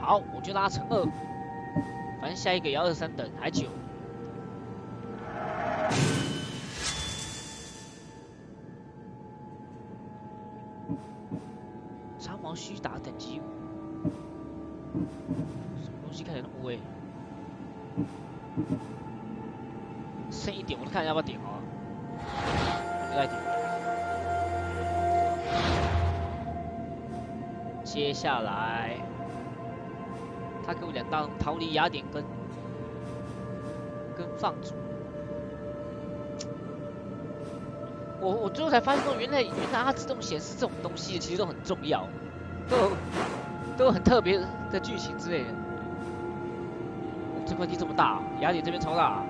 好，我就让它乘2，反正下一个也要23等，还久。长矛须打等级5，什么东西看起来那么威？剩1点，我看要不要点啊？不再点。接下来，他给我2道逃离雅典跟放逐。我最后才发现说，原来它自动显示这种东西其实都很重要，都有很特别的剧情之类的。这块地这么大，雅典这边超大。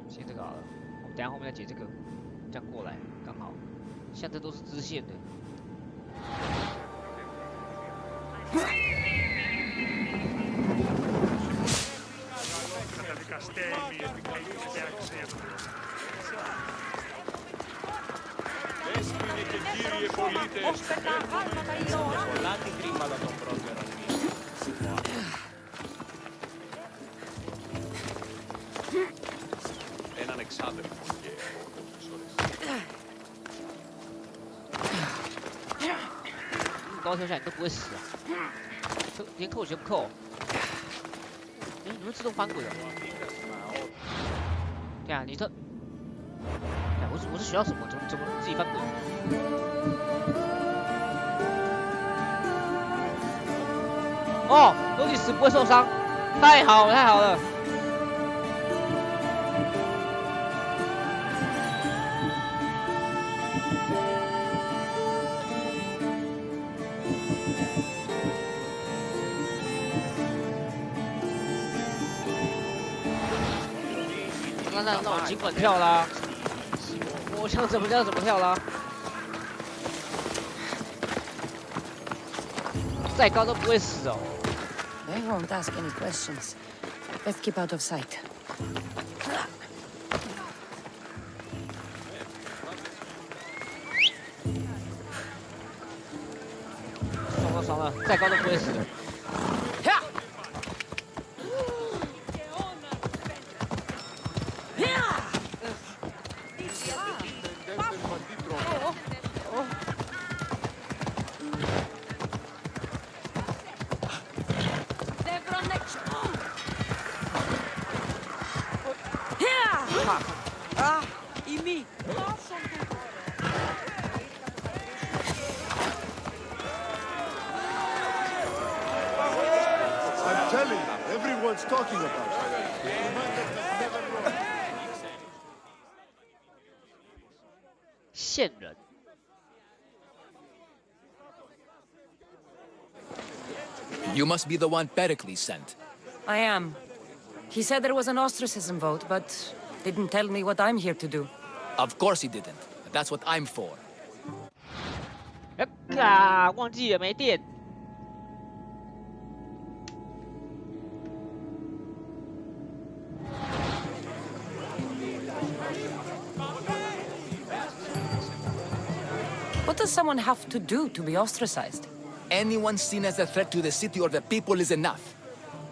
先这个好了，我们等一下后面再解这个，这样过来刚好。像这都是支线的。高跳下来你都不会死啊！连扣全扣。哎，你会自动翻滚的？对啊，你这，我是学到什么？怎么自己翻滚？哦，落地时不会受伤，太好了。那我尽管跳啦，我想怎么跳怎么跳啦，再高都不会死哦。I won't ask any questions. Let's keep out of sight. 爽了，再高都不会死的。Talking about. 线人。You must be the one Pericles sent. I am. He said there was an ostracism vote, but didn't tell me what I'm here to do. Of course he didn't. That's what I'm for. 啊，忘记了没电。What does someone have to do to be ostracized? Anyone seen as a threat to the city or the people is enough.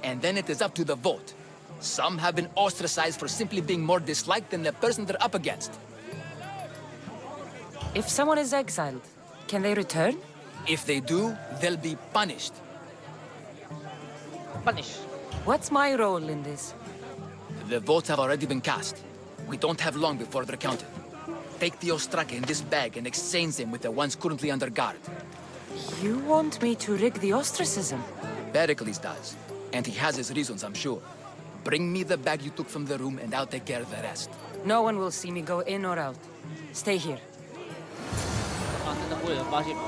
And then it is up to the vote. Some have been ostracized for simply being more disliked than the person they're up against. If someone is exiled, can they return? If they do, they'll be punished. Punish. What's my role in this? The votes have already been cast. We don't have long before they're counted. Take the ostraka in this bag and exchange them with the ones currently under guard. You want me to rig the ostracism? Pericles does. And he has his reasons, I'm sure. Bring me the bag you took from the room and I'll take care of the rest. No one will see me go in or out. Stay here. 啊，真的不会有人发现吗？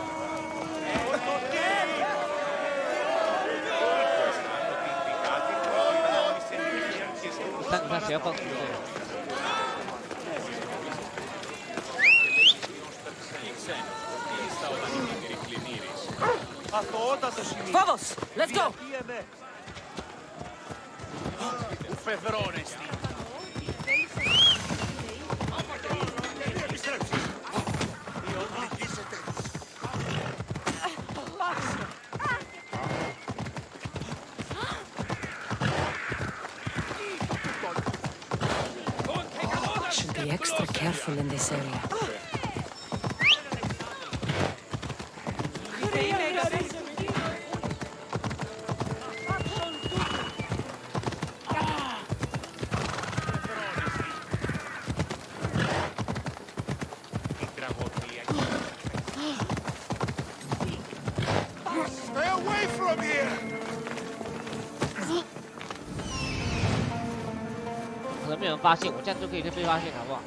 你看谁要放出来？ Vamos, let's go! be extra careful in this area. Stay away from here! 可能没有人发现我，这样就可以被发现，好不好？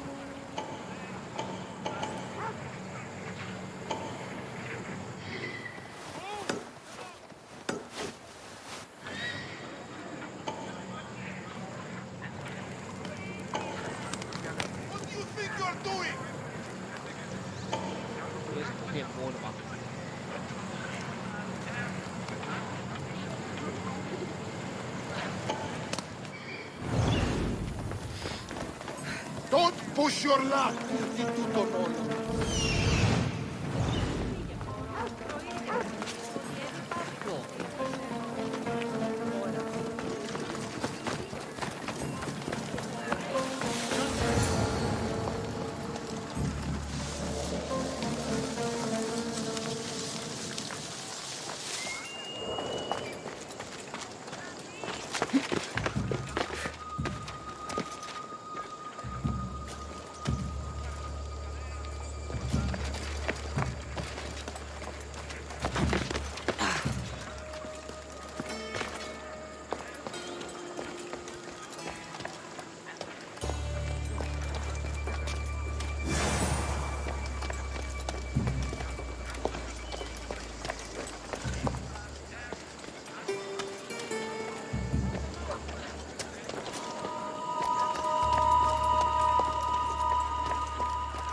What do you think you're doing? 有什么可以摸的吗？ Don't push your luck! Instituto Nolo.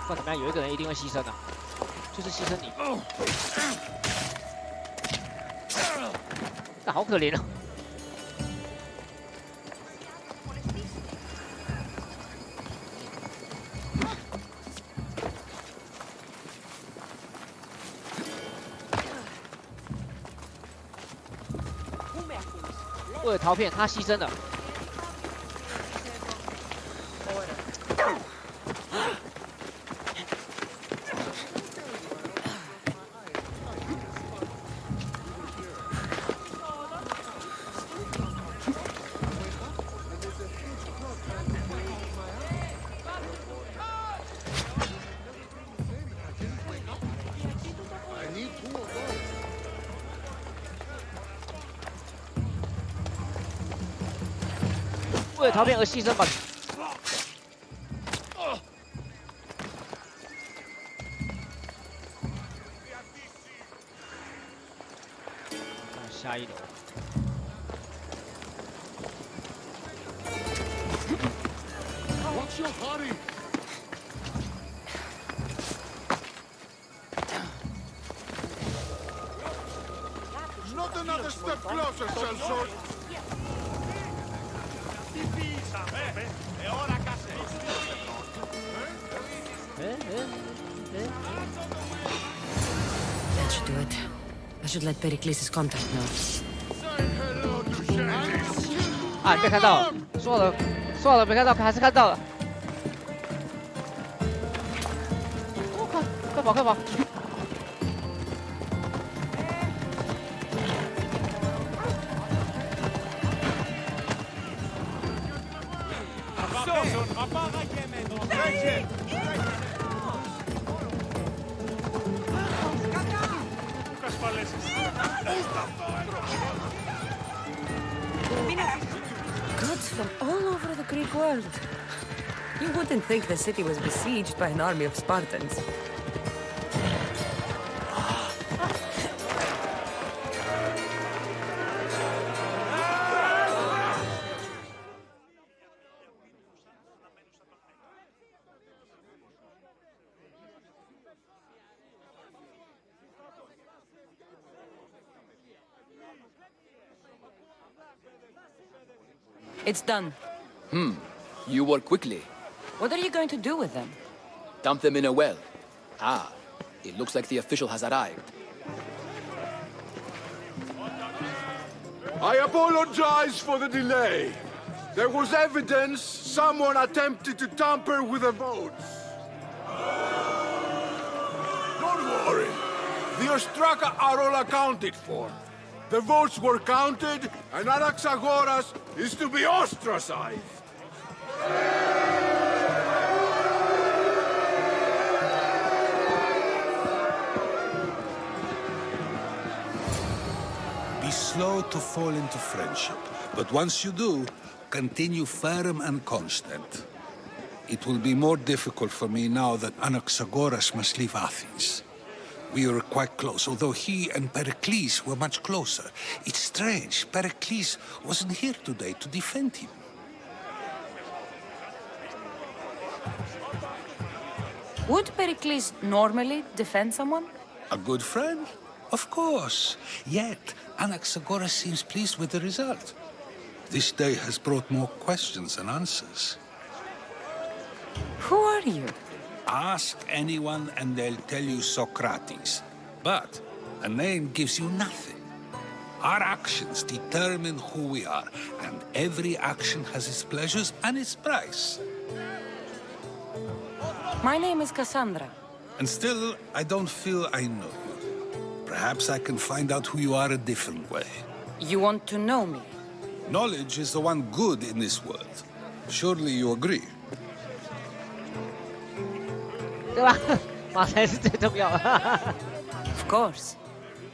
不管怎么样，有一个人一定会牺牲的，就是牺牲你。那好可怜哦。为了逃骗，他牺牲了。 为了逃骗而牺牲吧。下一楼。What's your hurry? Not another step closer, sellsword. That should do it. I should let Pericles' contact know. Say hello to Shanks. 啊，你被看到了，算了，没看到，还是看到了。哦，快跑，快跑！ Gods from all over the Greek world. You wouldn't think the city was besieged by an army of Spartans. It's done. You work quickly. What are you going to do with them? Dump them in a well. Ah, it looks like the official has arrived. I apologize for the delay. There was evidence someone attempted to tamper with the votes. Don't worry. The Ostraka are all accounted for. The votes were counted, and Anaxagoras is to be ostracized. Be slow to fall into friendship, but once you do, continue firm and constant. It will be more difficult for me now that Anaxagoras must leave Athens. We were quite close, although he and Pericles were much closer. It's strange, Pericles wasn't here today to defend him. Would Pericles normally defend someone? A good friend? Of course. Yet, Anaxagoras seems pleased with the result. This day has brought more questions than answers. Who are you? Ask anyone and they'll tell you Socrates. But a name gives you nothing. Our actions determine who we are, and every action has its pleasures and its price. My name is Cassandra. And still, I don't feel I know you. Perhaps I can find out who you are a different way. You want to know me? Knowledge is the one good in this world. Surely you agree? 对吧？马才是最重要的。 Of course.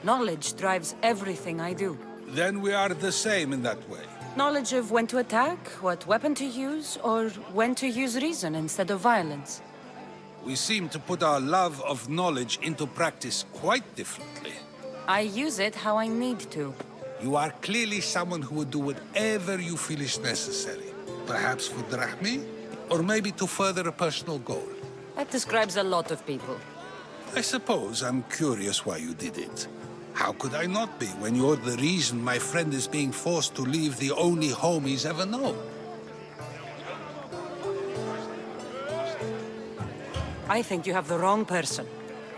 Knowledge drives everything I do. Then we are the same in that way. Knowledge of when to attack, what weapon to use, or when to use reason instead of violence. We seem to put our love of knowledge into practice quite differently. I use it how I need to. You are clearly someone who would do whatever you feel is necessary. Perhaps for drachmi, or maybe to further a personal goal. That describes a lot of people. I suppose I'm curious why you did it. How could I not be when you're the reason my friend is being forced to leave the only home he's ever known? I think you have the wrong person.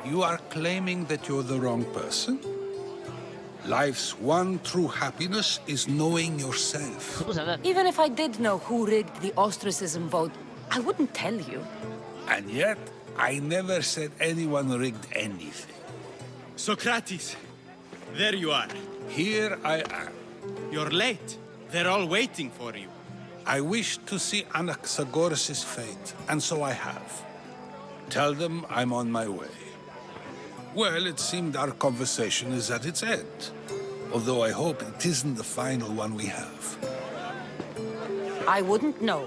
You are claiming that you're the wrong person? Life's one true happiness is knowing yourself. 不承认。 Even if I did know who rigged the ostracism vote, I wouldn't tell you. And yet, I never said anyone rigged anything. Socrates, there you are. Here I am. You're late. They're all waiting for you. I wish to see Anaxagoras' fate, and so I have. Tell them I'm on my way. Well, it seemed our conversation is at its end. Although I hope it isn't the final one we have. I wouldn't know.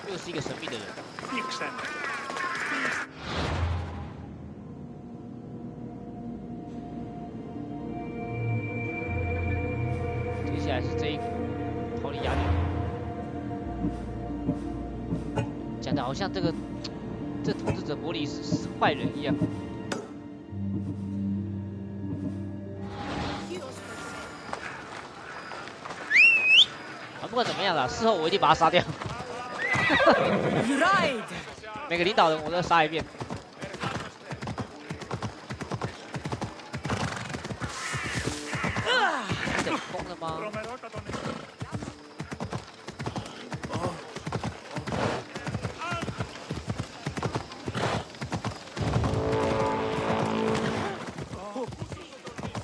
This 又是一个神秘的人。接下来是这一个逃离雅典，讲的好像这统治者伯里是坏人一样。不管怎么样啦，事后我一定把他杀掉。Ride! 每个领导人我都杀一遍。等疯了吗？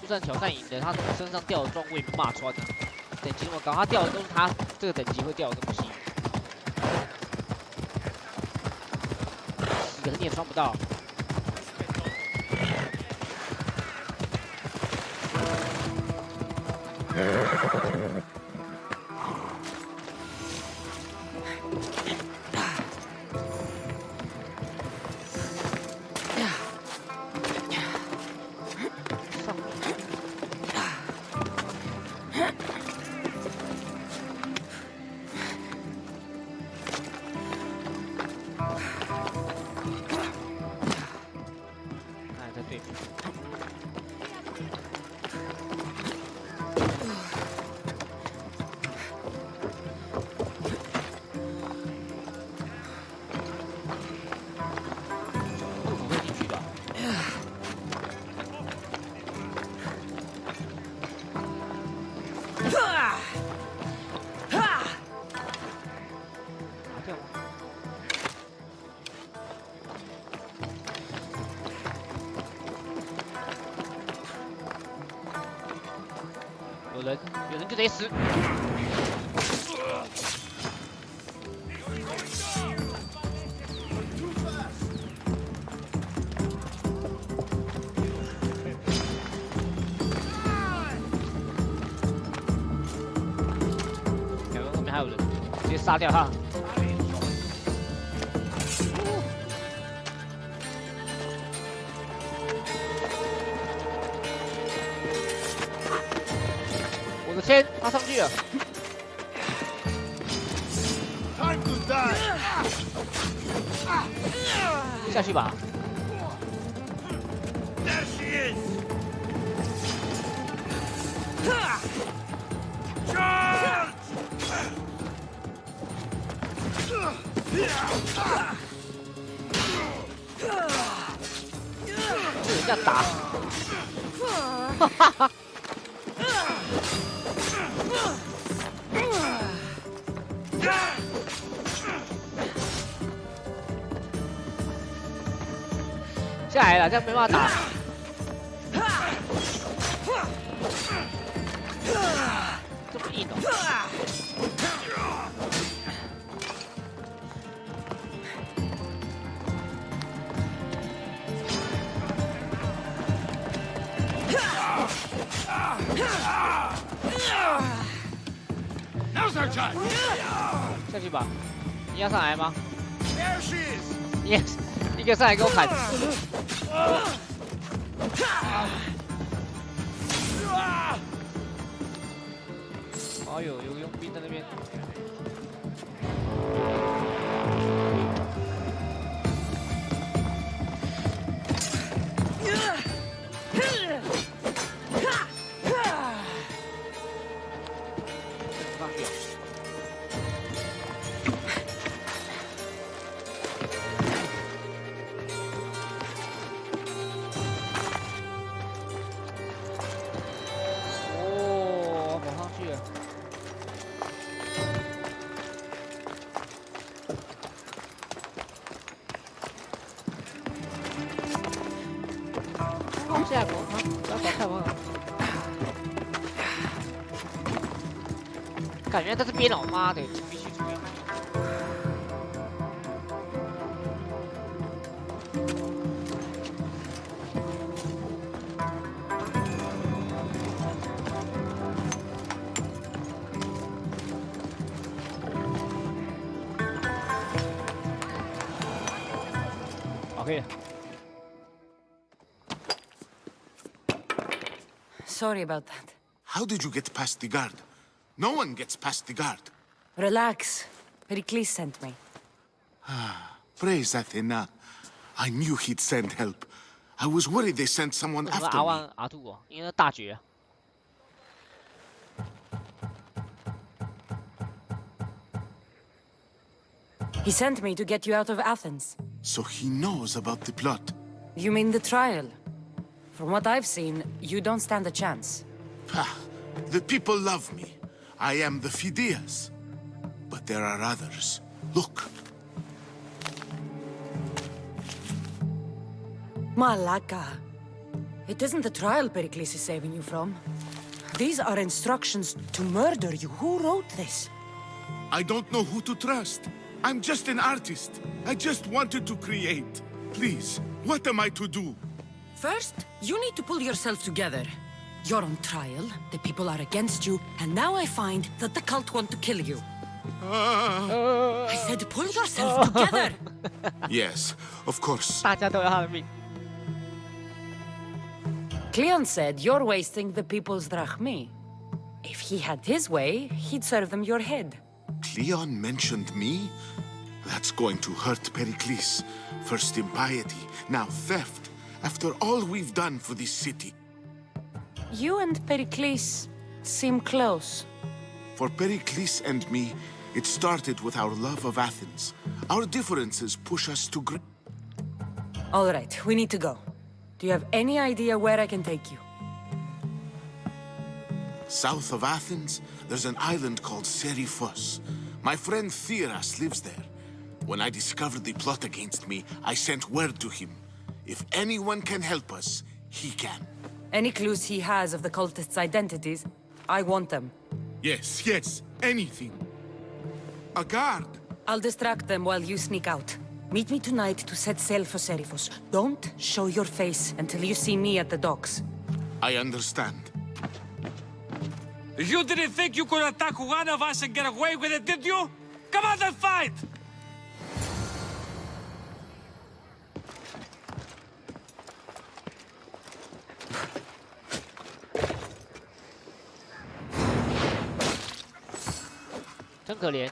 就算挑战赢的，他身上掉的装我也没骂穿的。等级那么高，他掉的都是他这个等级会掉的东西。可是你也穿不到。有人就得死。后面还有人，直接杀掉他。我的天，他上去了。下去吧。被人家打，哈哈哈！下来了，这样没办法打。这么硬哦！下去吧，你要上来吗？你给上来给我砍！哎呦，有佣兵在那边。下一步啊，不要搞太晚了。感觉在这边了，妈的，必须注意。OK。Sorry about that. How did you get past the guard? No one gets past the guard. Relax. Pericles sent me. Praise Athena. I knew he'd send help. I was worried they sent someone 什么 after me. R2哦，因为大绝。He sent me to get you out of Athens. So he knows about the plot. You mean the trial? From what I've seen, you don't stand a chance. Ha! The people love me. I am the Phidias. But there are others. Look. Malaka. It isn't the trial Pericles is saving you from. These are instructions to murder you. Who wrote this? I don't know who to trust. I'm just an artist. I just wanted to create. Please, what am I to do? First, you need to pull yourself together. You're on trial, the people are against you, and now I find that the cult want to kill you. I said pull yourself together! Yes, of course. 大家都要他的命。Cleon said you're wasting the people's drachmi. If he had his way, he'd serve them your head. Cleon mentioned me? That's going to hurt Pericles. First impiety, now theft. After all we've done for this city. You and Pericles seem close. For Pericles and me, it started with our love of Athens. Our differences push us to All right, we need to go. Do you have any idea where I can take you? South of Athens, there's an island called Seriphos. My friend Theras lives there. When I discovered the plot against me, I sent word to him. If anyone can help us, he can. Any clues he has of the cultists' identities? I want them. Yes, yes, anything. A guard. I'll distract them while you sneak out. Meet me tonight to set sail for Serifos. Don't show your face until you see me at the docks. I understand. You didn't think you could attack one of us and get away with it, did you? Come on and fight!真可怜。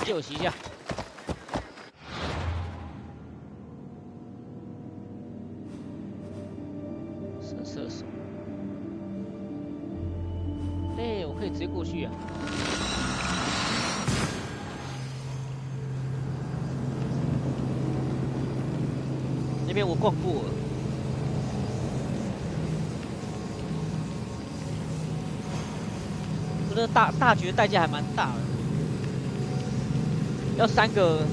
休息一下。射手。哎，我可以直接过去啊。那边我逛过了。这个大局的代价还蛮大的，要3个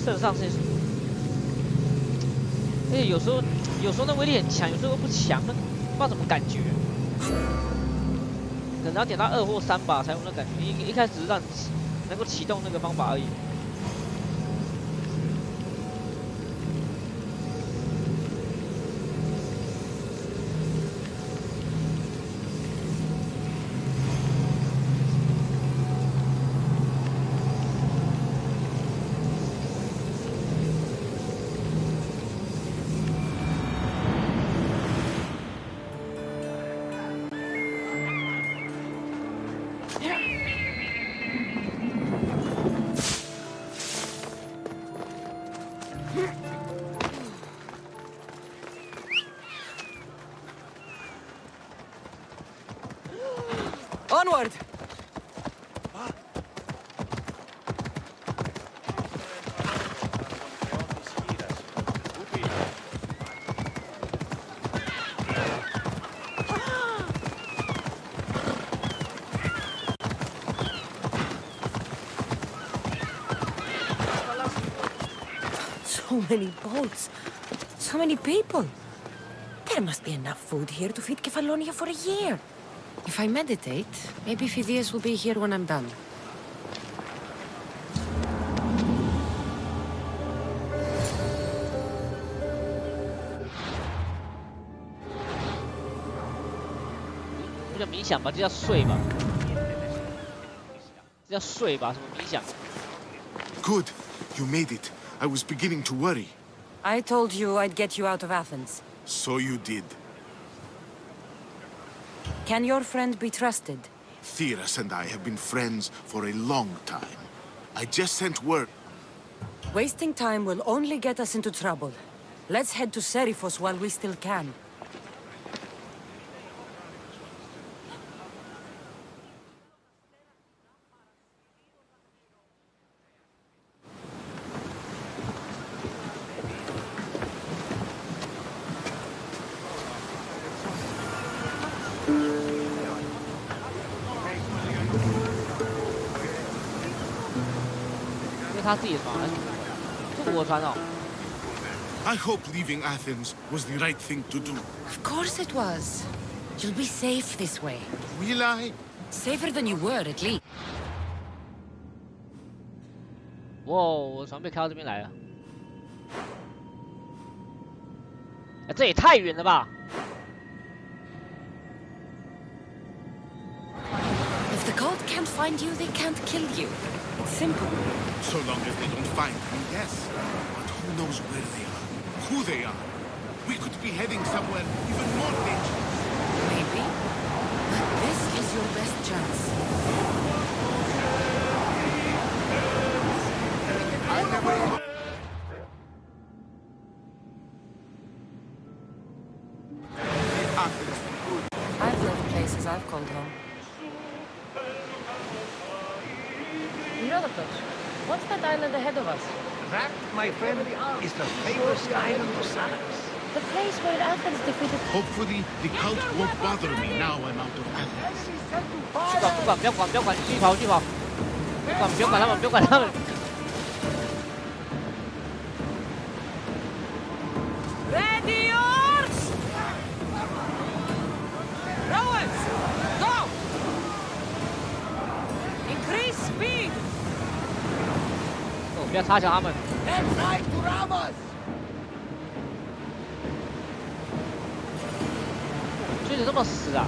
肾上腺素，而且有时候那威力很强，有时候又不强，那不知道怎么感觉，可能要点到2或3吧才有那感觉。一开始只是让你能够启动那个方法而已。Onward! So many boats. So many people. There must be enough food here to feed Kefalonia for a year. If I meditate, maybe Phidias will be here when I'm done.这叫冥想吧，这叫睡吧，这叫睡吧，什么冥想？ Good. You made it. I was beginning to worry. I told you I'd get you out of Athens. So you did. Can your friend be trusted? Theras and I have been friends for a long time. I just sent word. Wasting time will only get us into trouble. Let's head to Serifos while we still can. I hope leaving Athens was the right thing to do. Of course it was. You'll be safe this way. Will I? Safer than you were, at least. 哇，我船被开到这边来了。哎，这也太远了吧！ If the cult can't find you, they can't kill you. It's simple. So long as they don't find me, yes. But who knows where they are? Who they are? We could be heading somewhere even more dangerous. Maybe. But this is your best chance. I never... Athens for good. I've left places I've called home. Herodotus, what's that island ahead of us? That, my friend, is the famous island of Salamis. The place where Athens defeated... Hopefully, the cult won't bother me now I'm out of Athens. 不管，不要管，不要管，继续跑，继续跑。不管他们，不要管他们。speed! 哦，不要插脚他们。 Let's ride to Ramos! 追得这么死啊！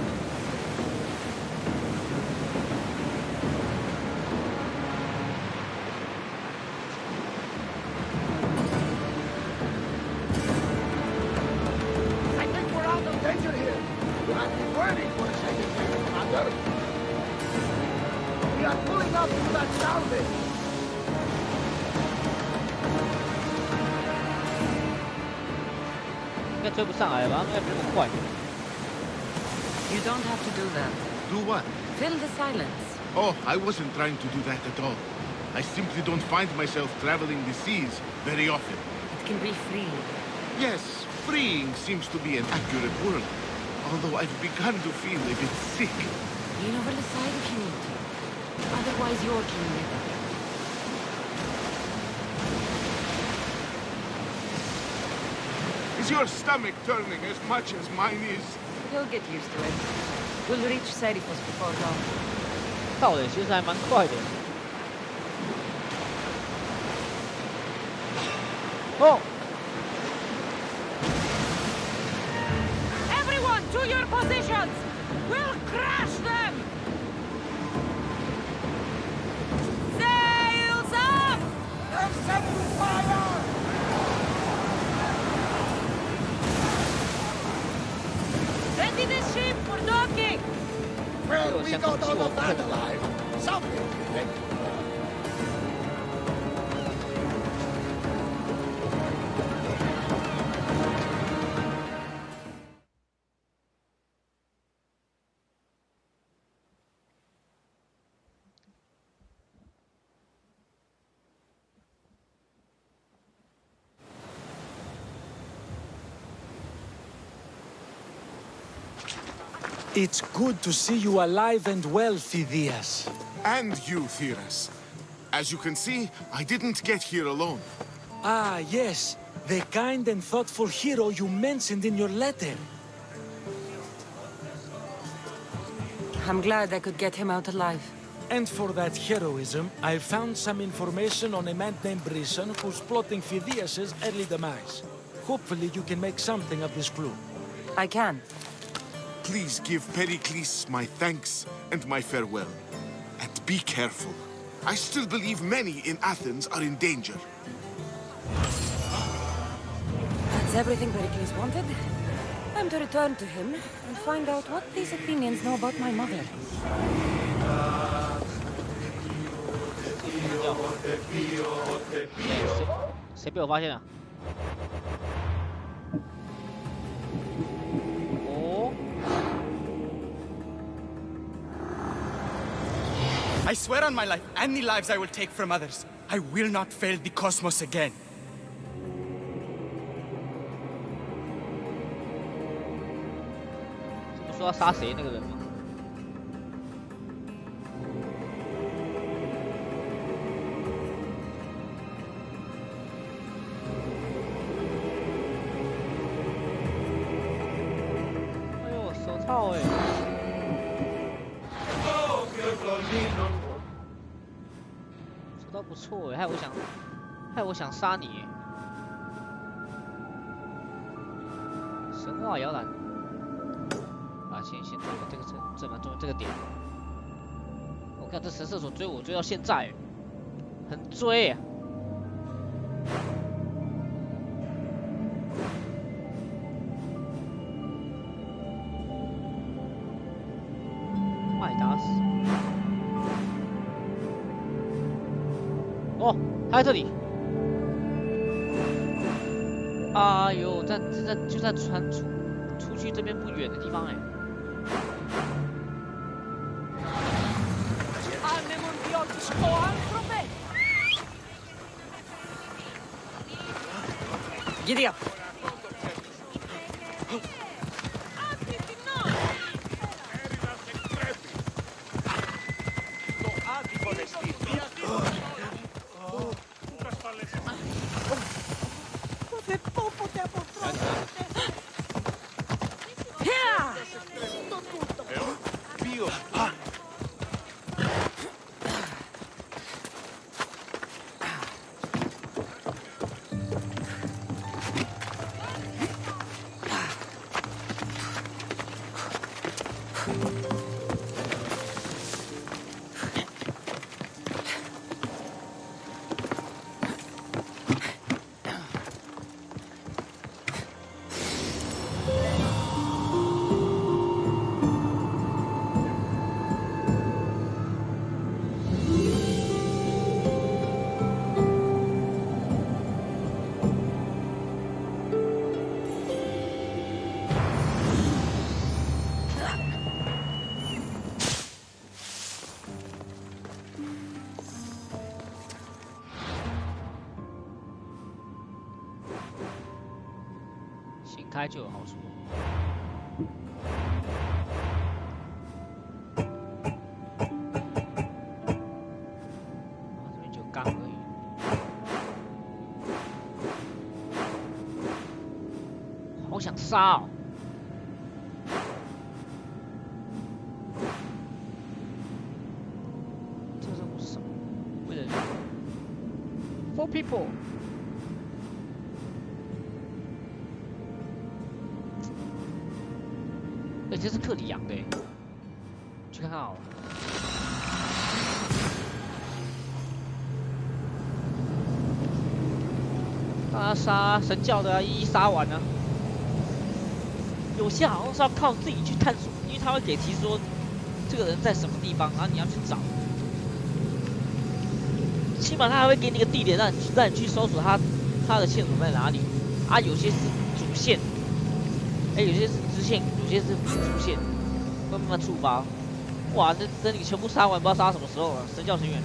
I think we're out of danger here. You have been waiting for a second here, Commander. We are pulling up to that salvage. 应该追不上来了吧？应该不是那么快。 You don't have to do that. Do what? Fill the silence. Oh, I wasn't trying to do that at all. I simply don't find myself traveling the seas very often. It can be free. Yes, freeing seems to be an accurate word. Although I've begun to feel a bit sick. Lean over the side if you need to. Otherwise, you're killing it. Is your stomach turning as much as mine is? You'll get used to it. We'll reach Serifos before dawn. 到的其实还蛮快的。哦， Everyone, to your positions! We'll crash them! Sails up! They're set to fire! Ready the ship for docking! Well, we got out of that alive. Something we think. It's good to see you alive and well, Phidias. And you, Theras. As you can see, I didn't get here alone. Ah, yes. The kind and thoughtful hero you mentioned in your letter. I'm glad I could get him out alive. And for that heroism, I found some information on a man named Brisson who's plotting Phidias' early demise. Hopefully you can make something of this clue. I can. Please give Pericles my thanks and my farewell. And be careful. I still believe many in Athens are in danger. That's everything Pericles wanted. Time to return to him and find out what these Athenians know about my mother. 谁被我发现了？哦， I swear on my life, and the lives I will take from others, I will not fail the cosmos again. 这不说要杀谁那个人吗？哎呦，手套哎！手套不错哎，害我想杀你哎！神话摇篮。 啊，先这个这蛮重要这个点。我看这神射手追我追到现在，很追啊。麦达斯。哦，他在这里。哎呦，就在船出去这边不远的地方哎。 Giddy up! 开就有好处。这边就钢而已。好想杀哦！这个任务是什么？为了 For people。哎，这是克里昂的，去看看好了。让他杀神教的啊，一一杀完啊。有些好像是要靠自己去探索，因为他会给提示说这个人在什么地方，然后你要去找。起码他还会给你个地点，让你去搜索他的线索在哪里。啊，有些是主线，哎，有些是支线，有些是主线，会慢慢触发。哇，等你全部杀完，不知道杀到什么时候了。神教成员。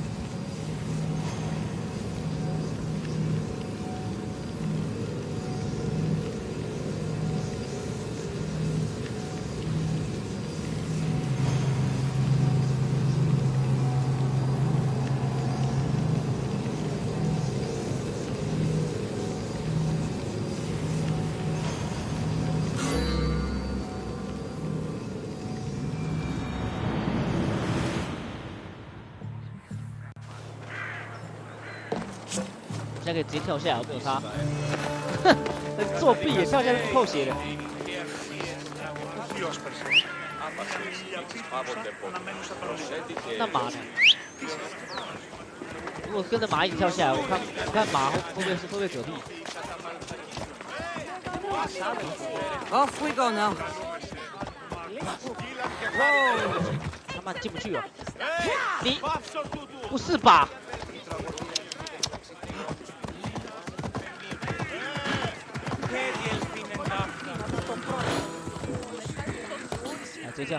现在可以直接跳下来，我没有杀。作弊也跳下去不扣血的。那马呢？如果跟着马一起跳下来，我看马会不会嗝屁 Off we go now. 他妈进不去哦！你不是吧？来，直接跳，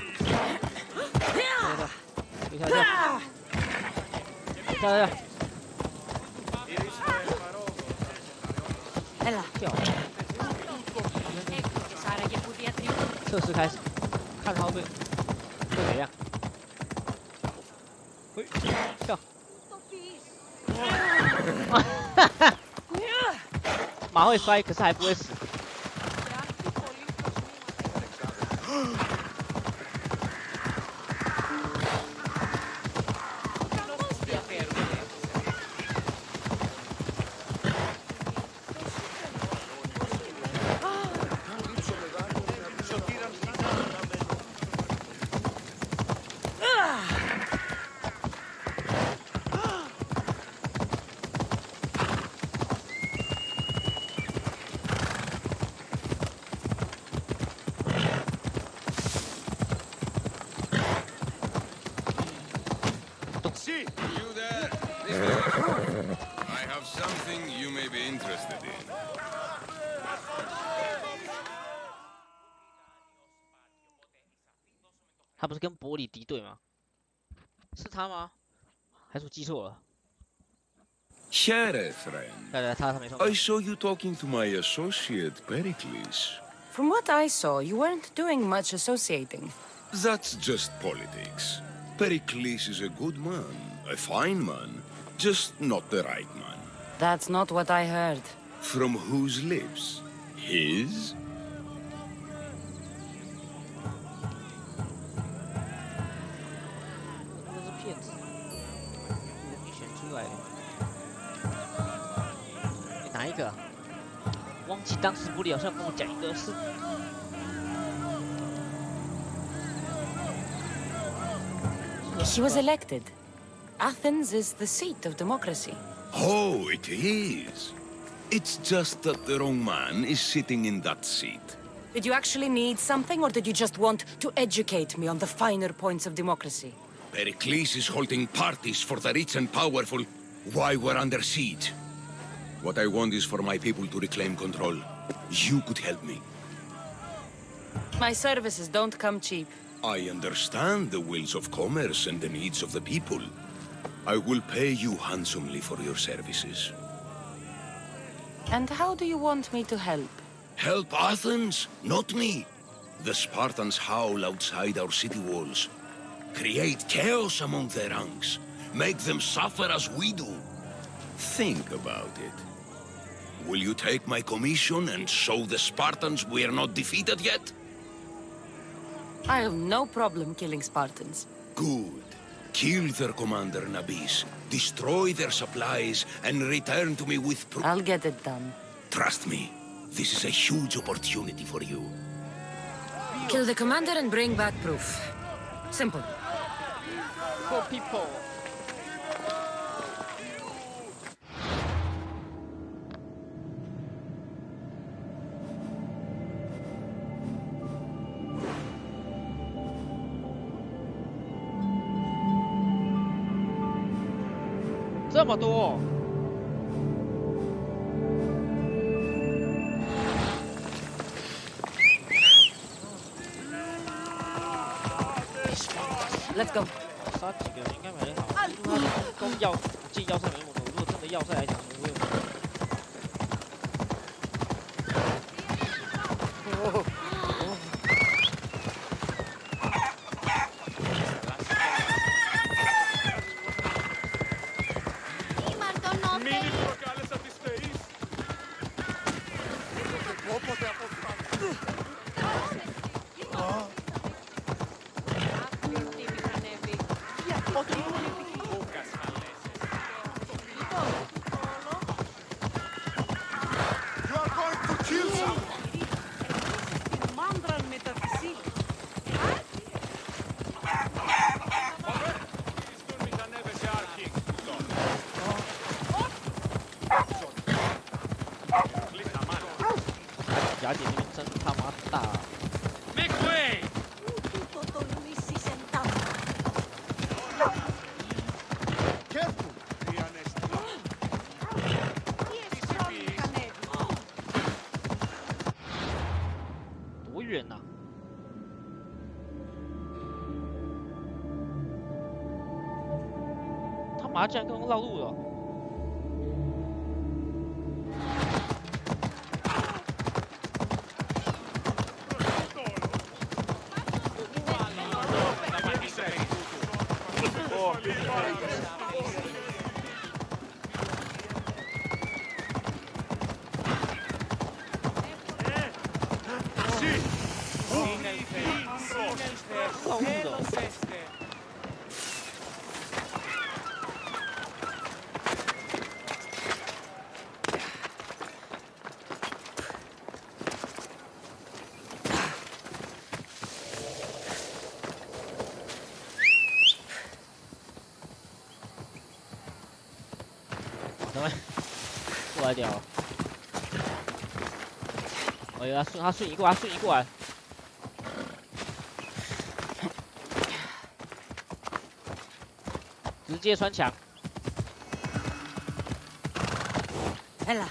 跳，跳，测试开始，看他会怎样。喂，跳。马会摔，可是还不会死。I have something you may be interested in. 他不是跟伯里敌对吗？是他吗？还是我记错了？ Here, friend. 对，他没错。I saw you talking to my associate, Pericles. From what I saw, you weren't doing much associating. That's just politics. Pericles is a good man, a fine man, just not the right man. That's not what I heard. From whose lips? His? 那是骗子，你选出来的。哪一个啊？忘记当时伯里好像跟我讲一个是。 He was elected. Athens is the seat of democracy. Oh, it is. It's just that the wrong man is sitting in that seat. Did you actually need something, or did you just want to educate me on the finer points of democracy? Pericles is holding parties for the rich and powerful while we're under siege. What I want is for my people to reclaim control. You could help me. My services don't come cheap. I understand the wills of commerce and the needs of the people. I will pay you handsomely for your services. And how do you want me to help? Help Athens, not me. The Spartans howl outside our city walls. Create chaos among their ranks. Make them suffer as we do. Think about it. Will you take my commission and show the Spartans we are not defeated yet? I have no problem killing Spartans. Good. Kill their commander, Nabis. Destroy their supplies and return to me with proof. I'll get it done. Trust me, this is a huge opportunity for you. Kill the commander and bring back proof. Simple. Poor people。这么多。Let's go. 杀几个人应该蛮好，因为他攻要进要塞没那么多。如果真的要塞来讲，我有。雅典那边真他妈大。Make way! Careful! 多远呐、他妈竟然跟我绕路了。过来掉了！哎呀，他瞬移过来，瞬移过来！直接穿墙。来了。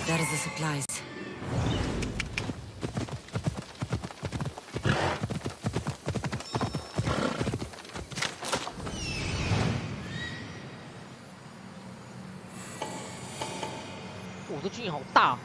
There's the supplies.我的军营好大。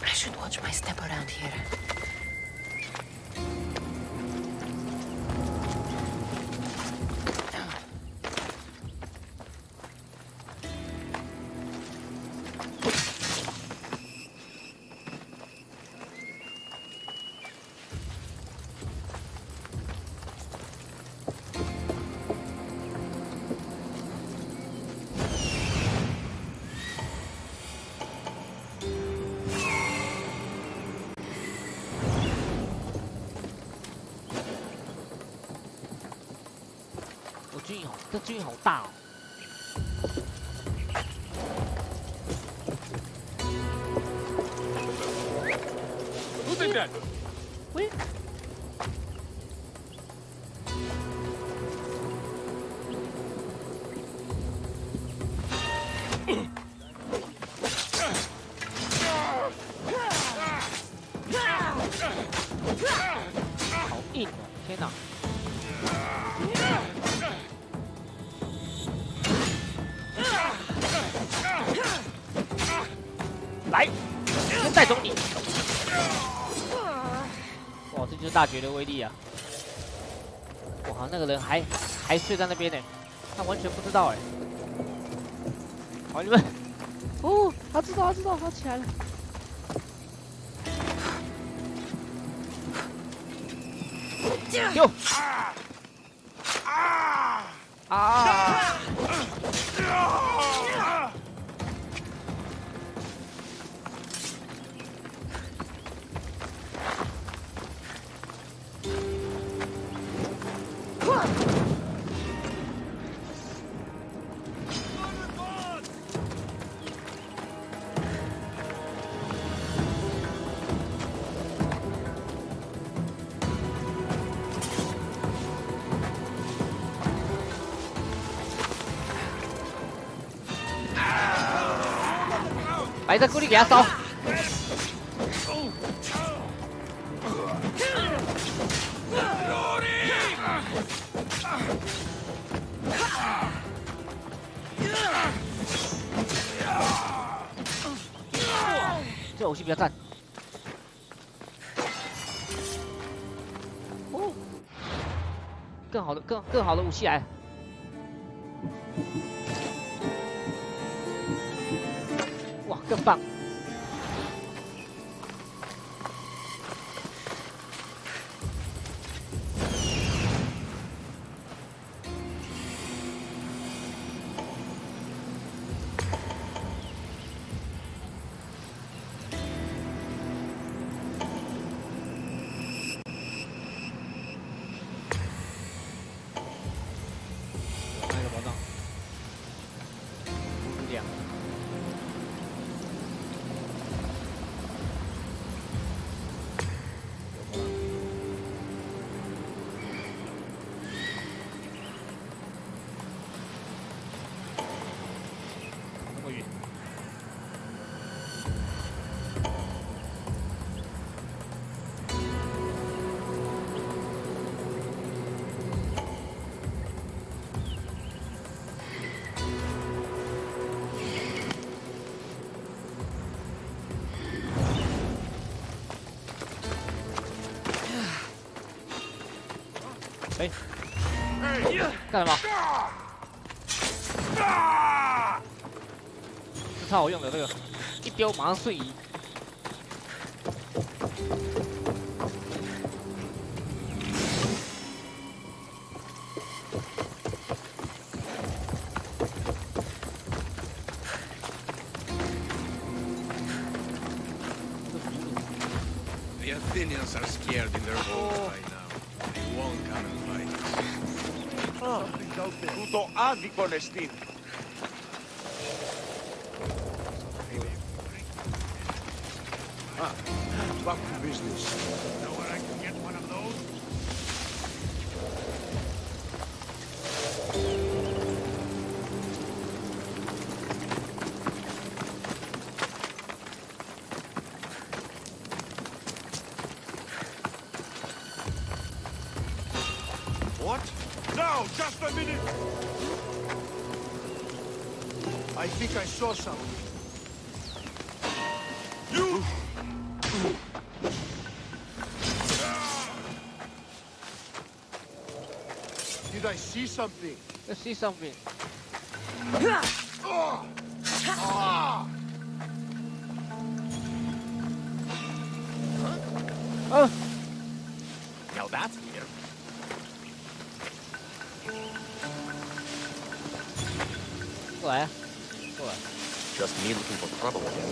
I should watch my step around here. 这军营好大哦。喂。好硬哦！天哪！来，先带走你！哇，这就是大绝的威力啊！哇，那个人还睡在那边呢，他完全不知道哎。好，你们，哦，他知道，他起来了。哟！白色孤立给他烧。这武器比较赞。哦，更好的武器来了。哇，更棒！那个宝藏，无两。那么远。哎，干什么？这超好用的，这个一丢马上瞬移。The Athenians are scared in their bones by now. They won't come and fight us. Τούτο άδικον εστίν. Back to business. Know where I can get one of those? What? Now, just a minute! I think I saw something. You! Did I see something? Let's see something. Oh, Now that's weird. 过来啊，过来。 Just me looking for trouble again.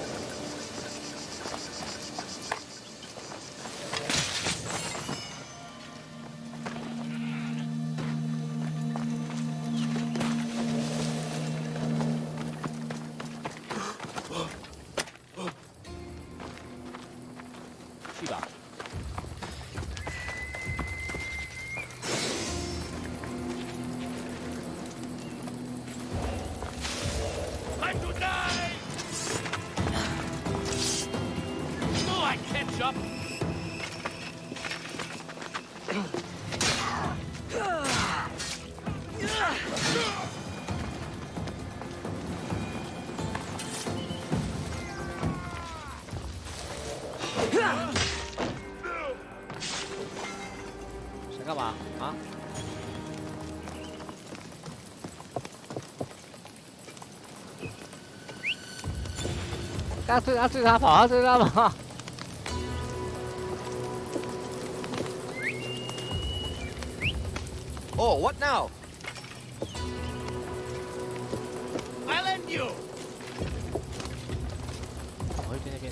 想干嘛啊？他追他跑，他追他跑。Oh, what now? I'll end you. 我会去那边。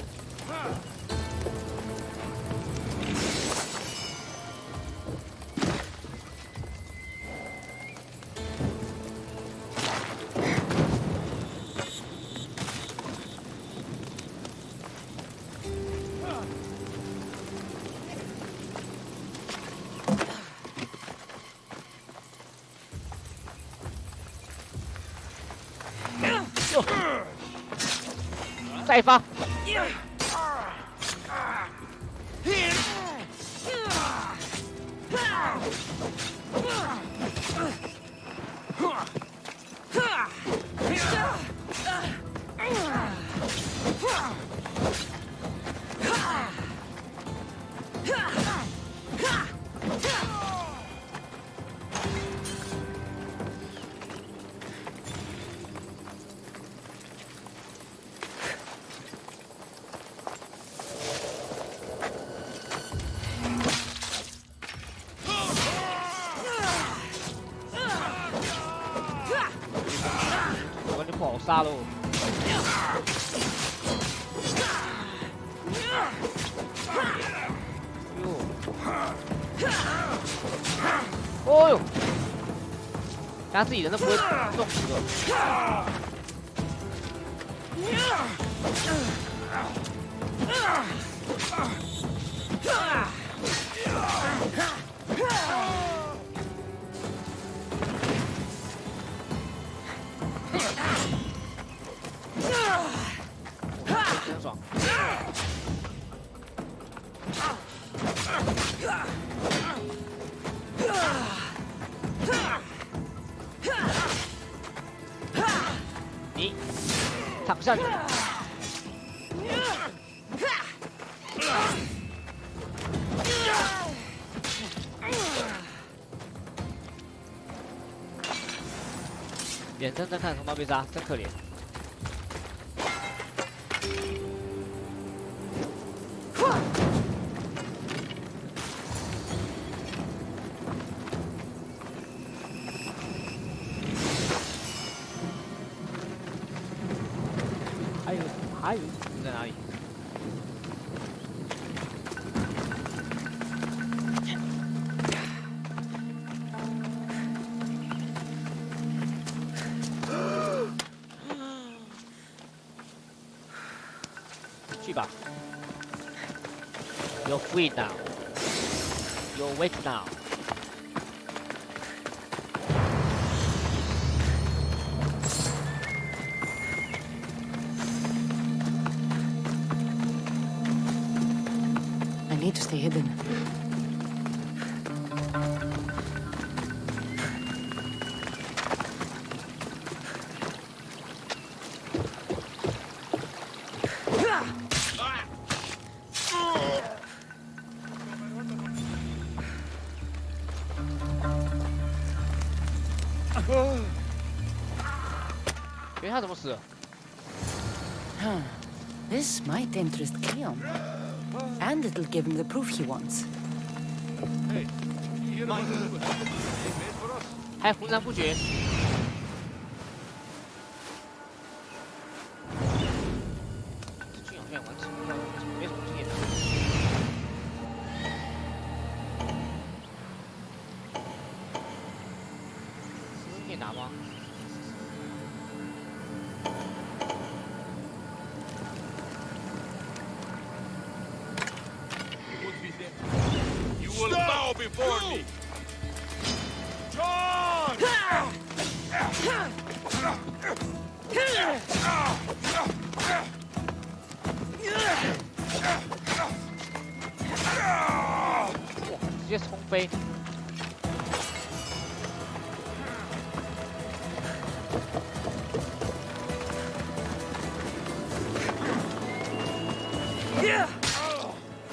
再发。我就不好杀喽。哦呦！他自己人都不会中毒的。真爽。你躺下去。眼睁睁看同胞被杀，真可怜。还有在哪里？去吧。You're free now. You're awake now. I need to stay hidden. This might interest Keon. And it'll give him the proof he wants. 还浑然不觉。这好像完成不了，没什么经验。可以拿吗？ You will bow before me. John! 接冲飞。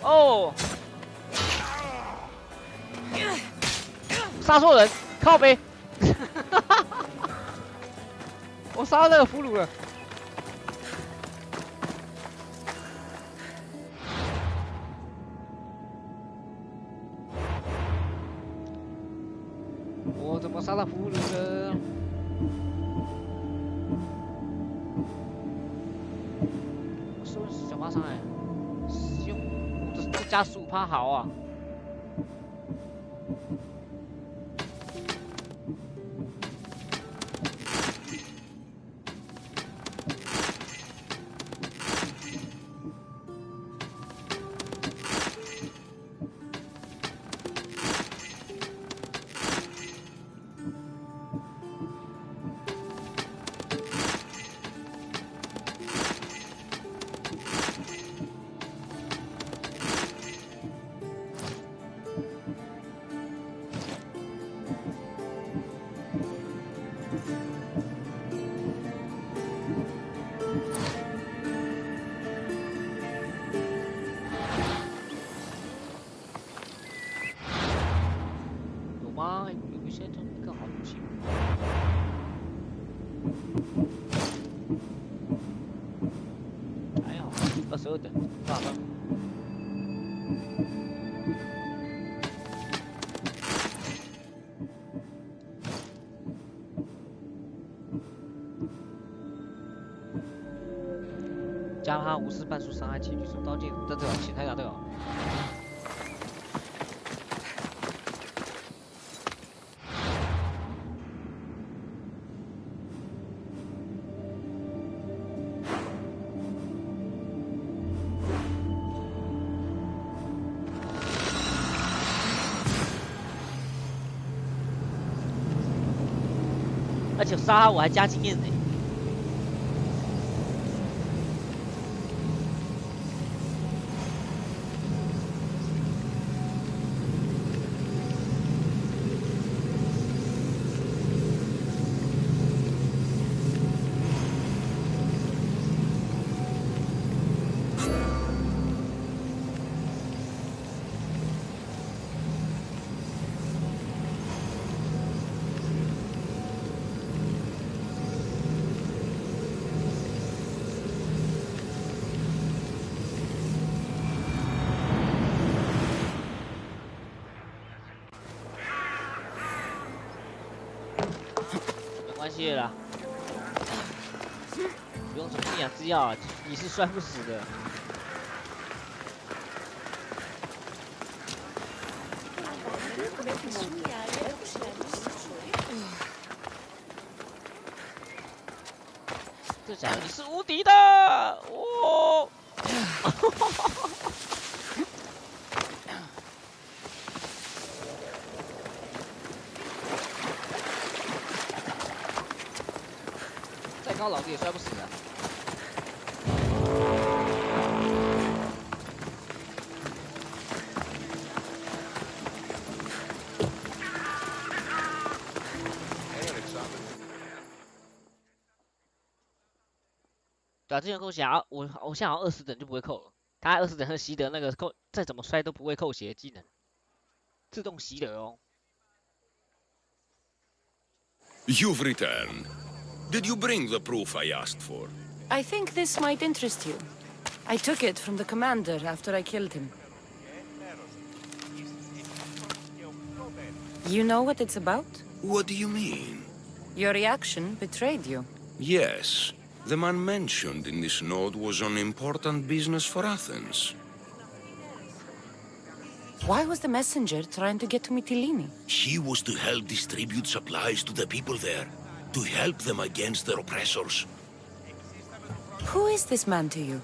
哦，杀错人，靠背。我杀到那个俘虏了。我怎么杀到俘虏了？受小八伤害，用这加15%好啊。有吗？有一些更好的武器。还好，22等，大分。加他无视半数伤害器，举手刀剑，这个请台长这个。而且杀他我还加经验呢。没关系啦，不用什么营养之药啊，你是摔不死的。这家伙你是无敌的，哦！再高老子也摔不死的。对啊，之前扣血啊，我现在好像20等就不会扣了。他20等和习得那个扣，再怎么摔都不会扣血的技能，自动习得哦。You've returned. Did you bring the proof I asked for? I think this might interest you. I took it from the commander after I killed him. You know what it's about? What do you mean? Your reaction betrayed you. Yes. The man mentioned in this note was on important business for Athens. Why was the messenger trying to get to Mytilene? He was to help distribute supplies to the people there, to help them against their oppressors. Who is this man to you?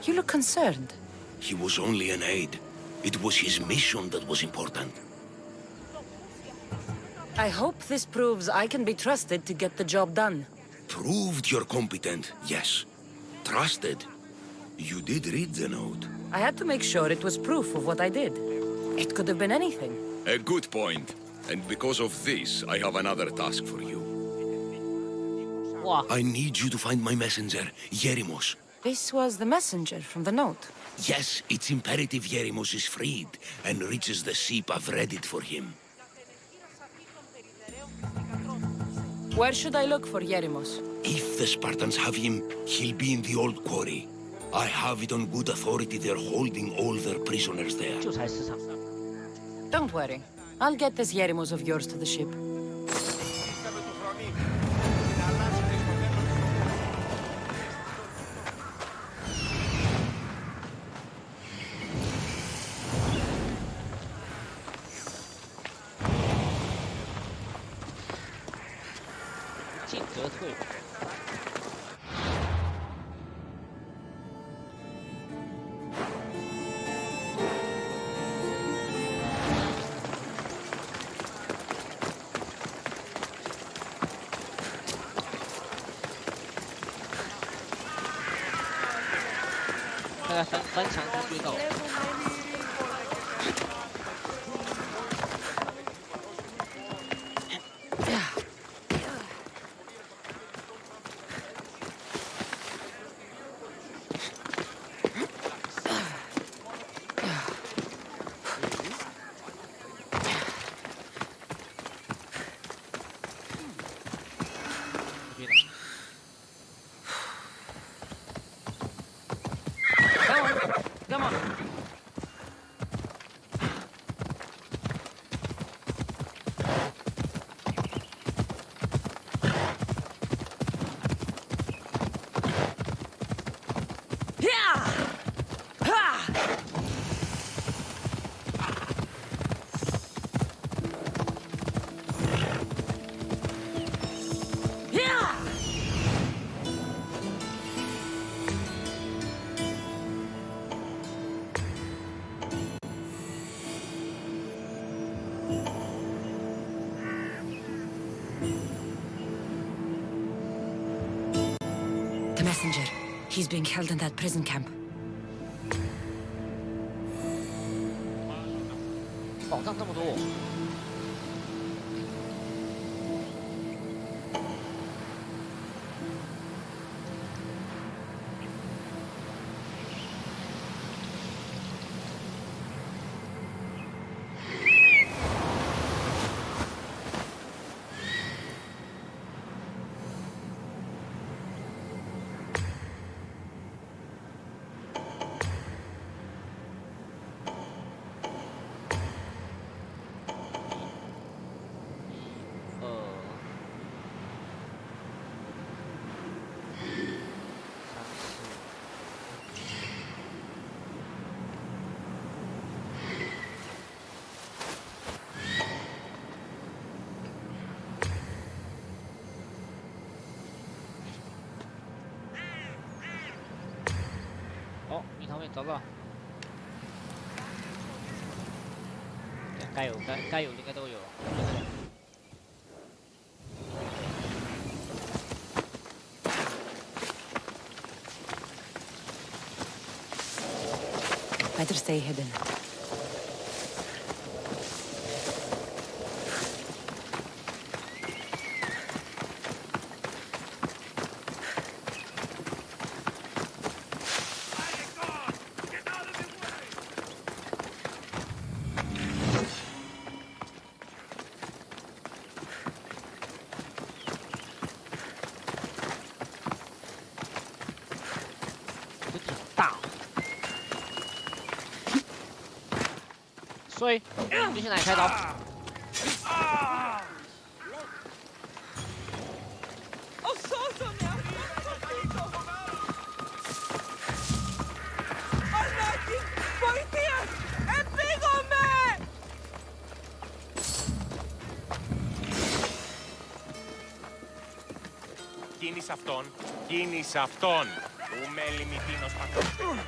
You look concerned. He was only an aide. It was his mission that was important. I hope this proves I can be trusted to get the job done. Proved you're competent, yes. Trusted. You did read the note. I had to make sure it was proof of what I did. It could have been anything. A good point. And because of this, I have another task for you. 哇， I need you to find my messenger, Yerimos. This was the messenger from the note. Yes, it's imperative Yerimos is freed and reaches the ship. I've read it for him. Where should I look for Yerimos? If the Spartans have him, he'll be in the old quarry. I have it on good authority they're holding all their prisoners there. 就菜市场。 Don't worry. I'll get this Yerimos of yours to the ship. "进则退。大概翻墙就追到了。Come on. The messenger. He's being held in that prison camp. 宝藏这么多。哦，蜜糖面找到，该有的应该都有。Better stay hidden.所以你去哪里开刀？Κίνησε αυτόν, κίνησε αυτόν. Ούμε λιμιτίνος πατώστεκας.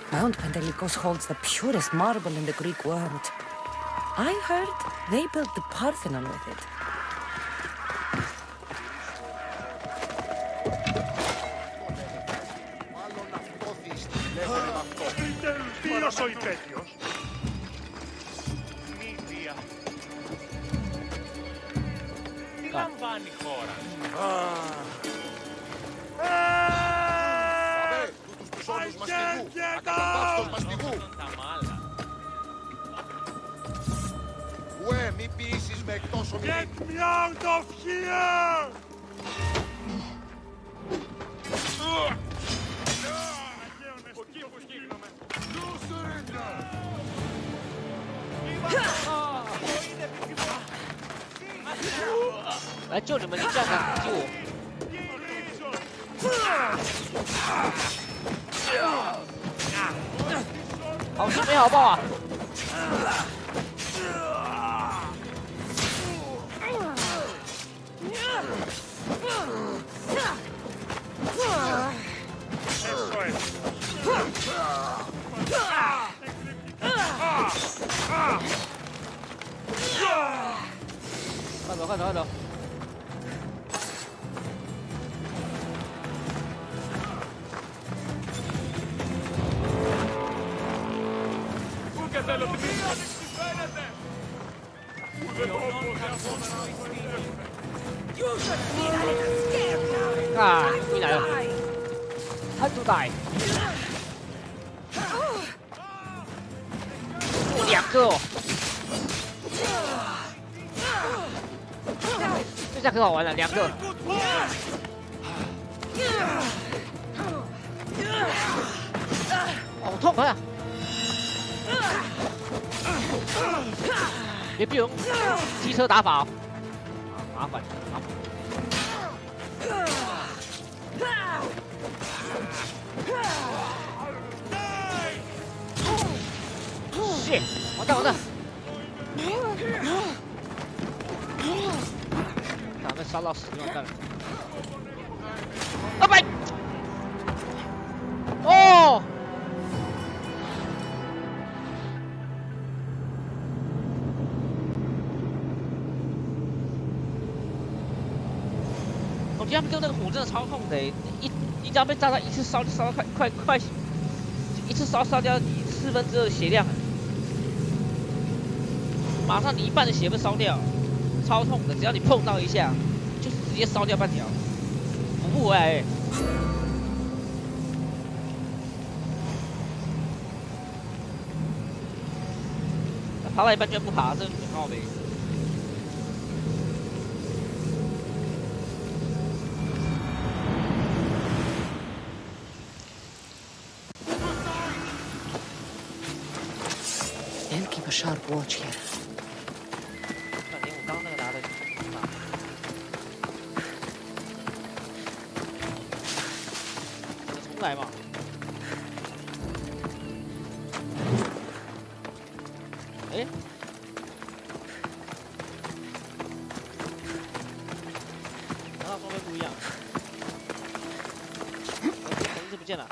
Mount Pentelikos holds the purest marble in the Greek world. I heard they built the Parthenon with it. Ποιος ο υπέτειος? Νύχια. Τι λαμβάνει η χώρα? Τους όρους μαστιγού. Ακαταπαύστος μαστιγού. Τα μάλα. Ουε, μη ποιήσεις με εκτός ομιλή. Get me out of here!来救你们，站长救我！好心没好报啊！快走快走快走！啊，回来了，他都来，哦，两个哦，这下可好玩了，两个。好痛啊！别逼我用机车打法哦，麻烦麻烦。shit， 完蛋完蛋！打被烧到死就完蛋了。啊拜！哦。我觉得他们丢那个火真的超痛的，一张被炸到一次烧就烧到快，一次烧掉你2/4的血量，马上你一半的血被烧掉，超痛的，只要你碰到一下，就直接烧掉半条，补不回来欸。爬到一半居然不爬，这很靠北。I'll keep a sharp watch here. 感觉我刚刚那个拿的，重来嘛。哎，拿到装备不一样，绳子不见了。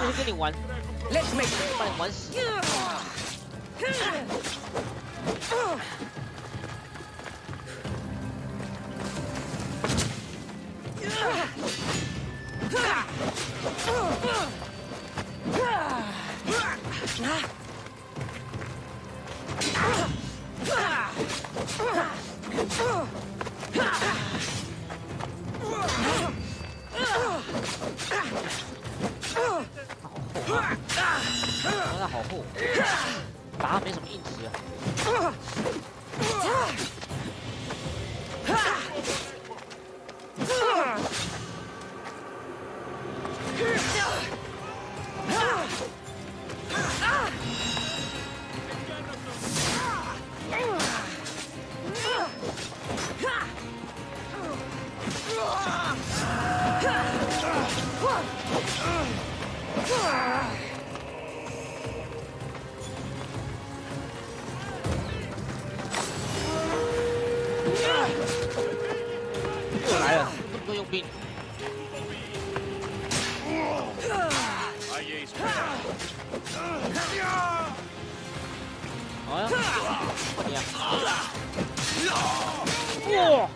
我继续跟你玩，把你玩死。那好厚，打他没什么硬直啊。佣兵。好呀，换你啊！哇！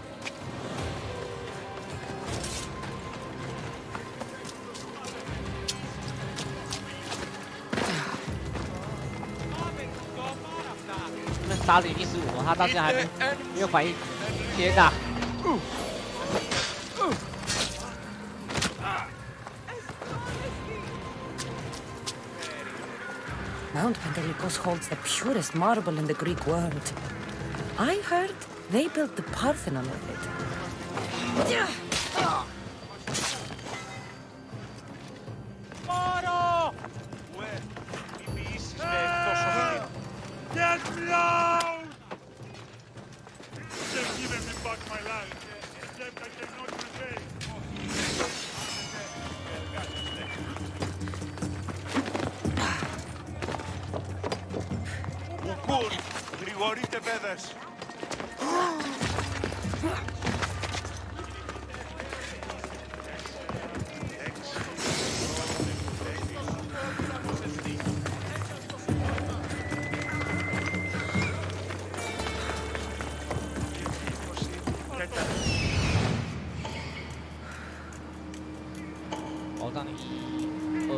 那杀了已经15头，他到现在还没有反应。天哪！ Mount Pentelicus holds the purest marble in the Greek world. I heard they built the Parthenon with it. Moro! Get me out! They've given me back my land, except I cannot repay. Ουκούν, γρηγορείτε παιδες.宝藏1、2。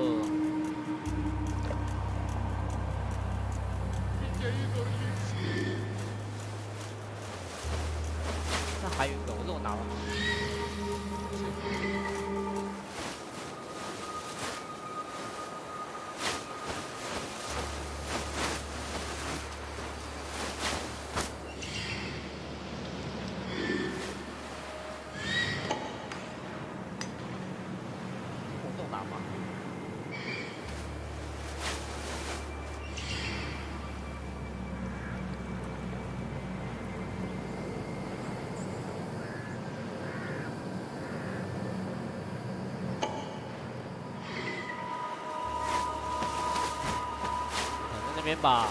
那还有一个，我这我拿了。我这我拿吗？ 在那边吧。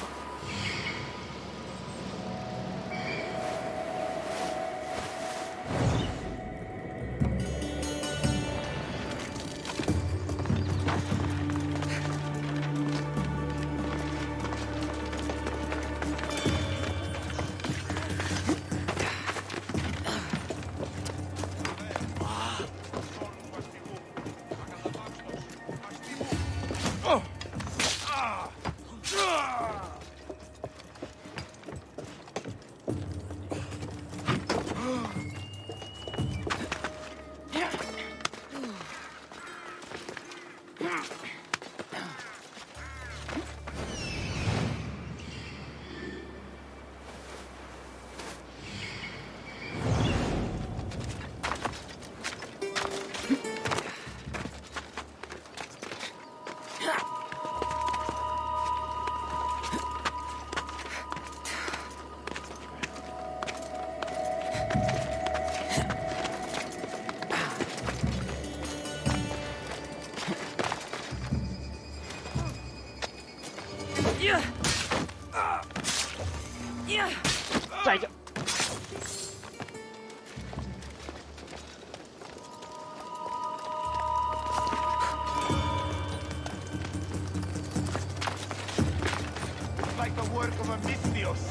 再一个。Like the work of a Misthios.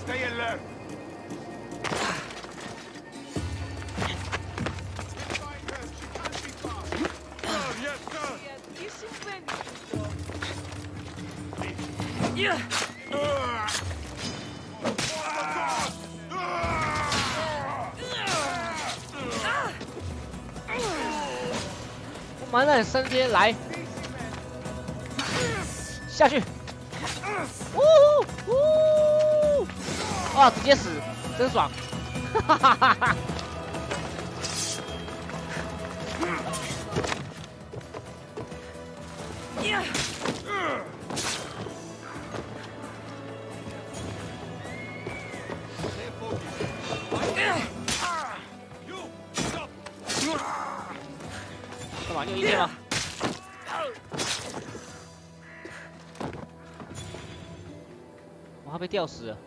Stay alert. Yeah. 完了，升天来，下去，哇，直接死，真爽，哈哈哈哈。干嘛？你有意见吗？我还被吊死了。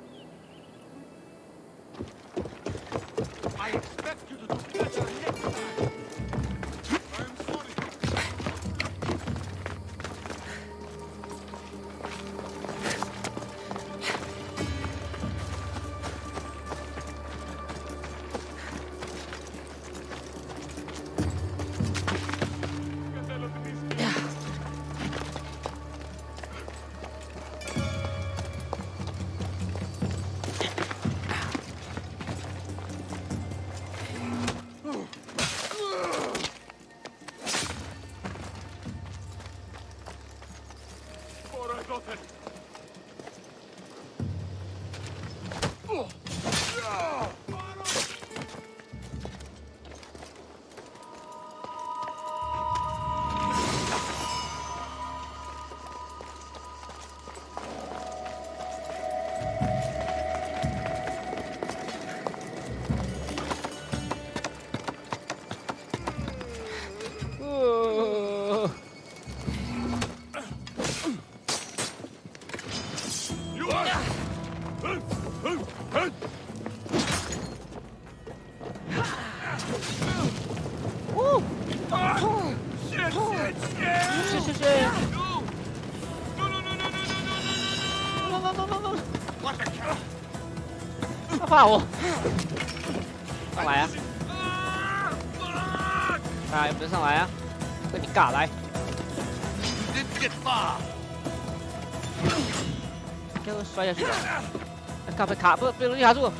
I expect you to do better next time. 怕我！上来啊！啊，有没有上来啊？跟你尬来！这个摔下去了，被卡，不被东西卡住。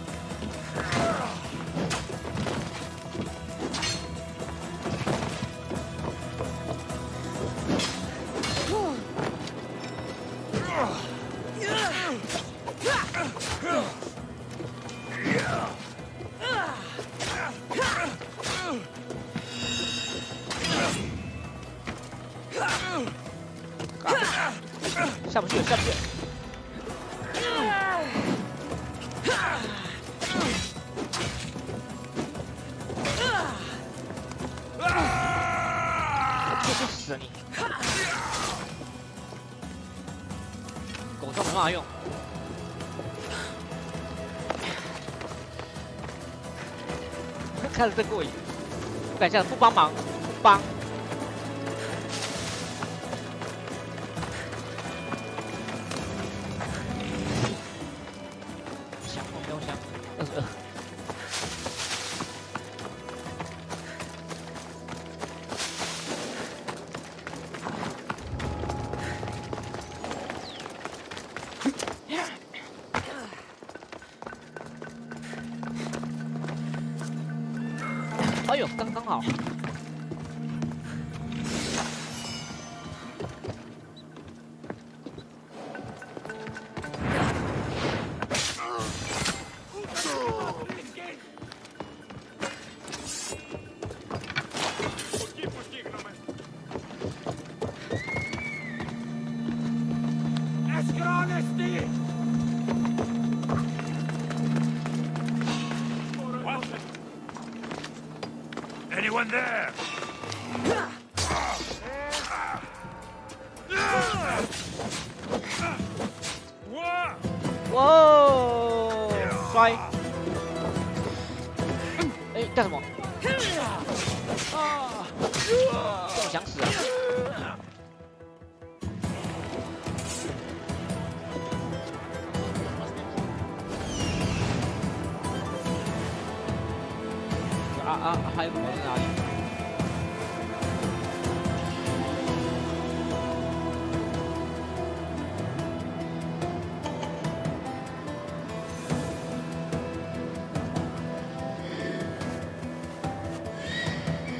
下不去，下不去。去死你！狗杖没办法用。看着真过瘾。不敢下，不帮忙，不帮。哎呦，刚刚好。Anyone there? Whoa! 摔！哎，干什么？这么想死啊！还有魔在哪里？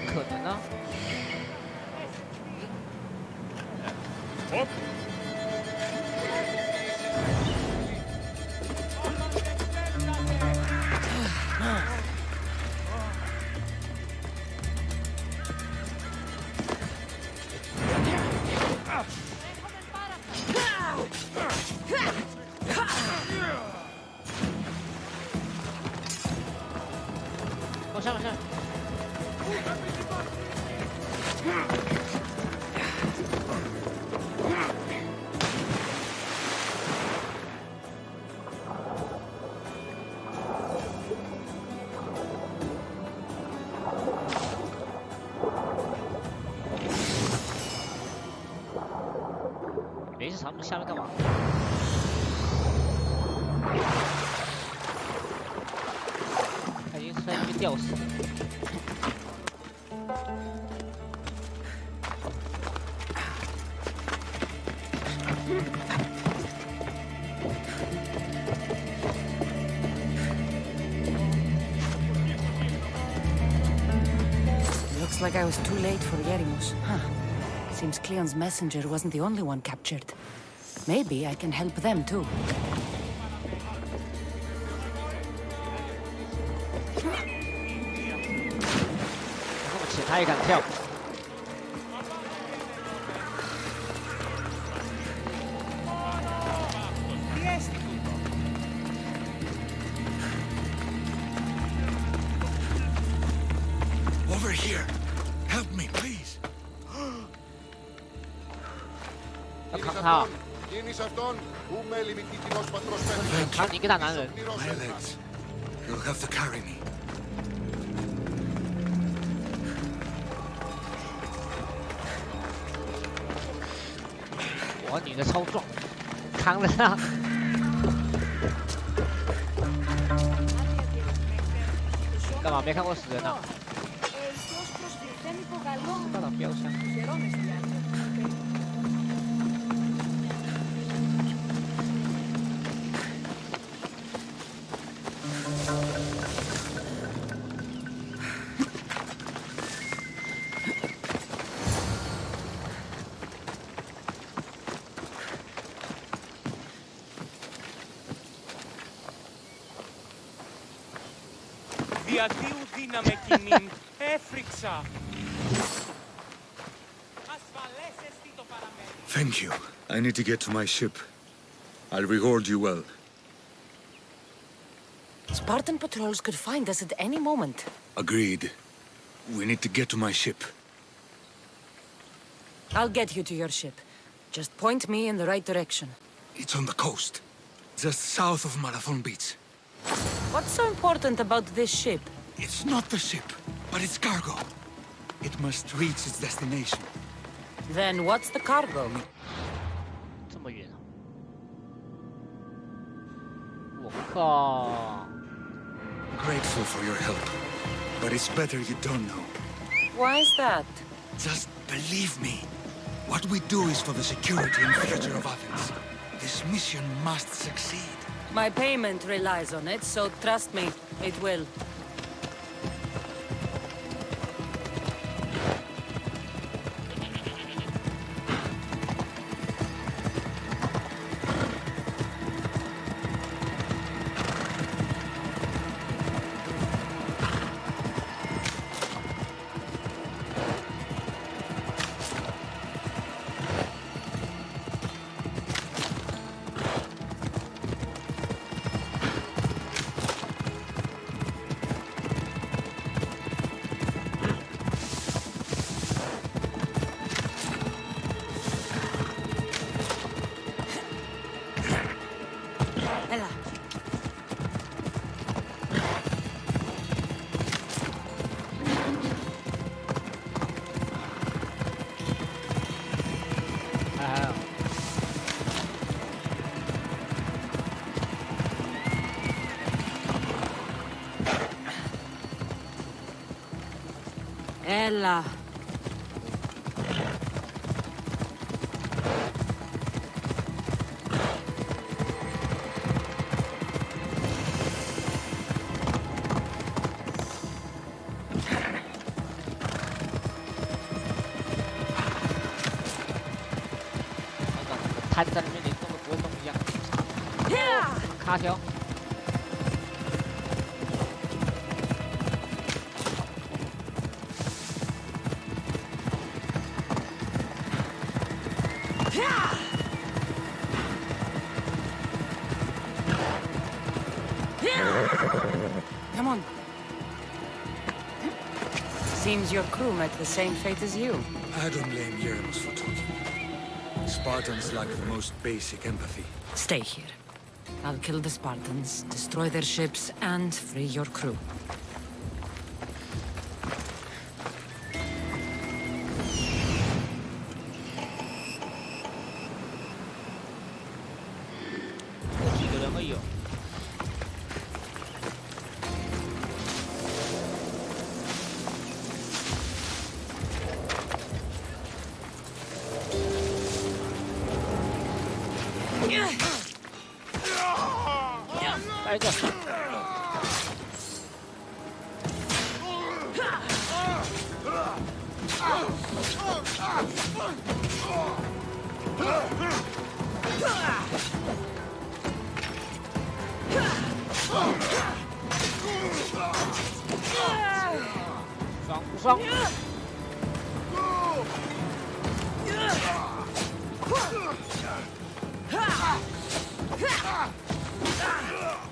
可能呢？往下，往下。没事，藏下面干嘛？他已经在那边吊死了。Looks like I was too late for Yerimus. Huh. Seems Cleon's messenger wasn't the only one captured. Maybe I can help them too. 那么浅他也敢跳。Over here. Help me, please. 要扛他， Κίνης αυτόν, ου με λιμητήτηνος πατρός 扛你一个大男人。 My legs. You'll have to carry me. 我女的超壮，扛着他。干嘛没看过死人啊？大档标枪。Διαδίου δύναμε κοινήν, έφρυξα. Ασφαλές εστί το παραμένει. Thank you. I need to get to my ship. I'll reward you well. Spartan patrols could find us at any moment. Agreed. We need to get to my ship. I'll get you to your ship. Just point me in the right direction. It's on the coast. Just south of Marathon Beach. What's so important about this ship? It's not the ship, but its cargo. It must reach its destination. Then what's the cargo? 这么远啊！我靠！ Grateful for your help, but it's better you don't know. Why is that? Just believe me. What we do is for the security and future of Athens. This mission must succeed. My payment relies on it, so trust me, it will. Ella. Ella. ”摊在那边连动都不会动一样。卡条。Come on. Seems your crew met the same fate as you. I don't blame Yeremus for talking. Spartans lack the most basic empathy. Stay here. I'll kill the Spartans, destroy their ships, and free your crew. 双。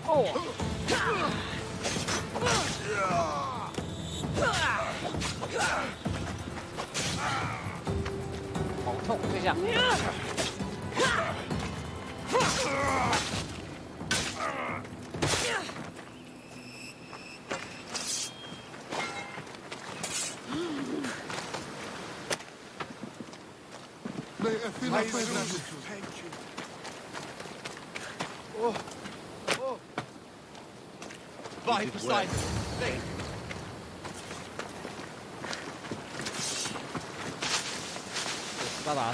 哦。好痛，这下。By beside me. 巴达。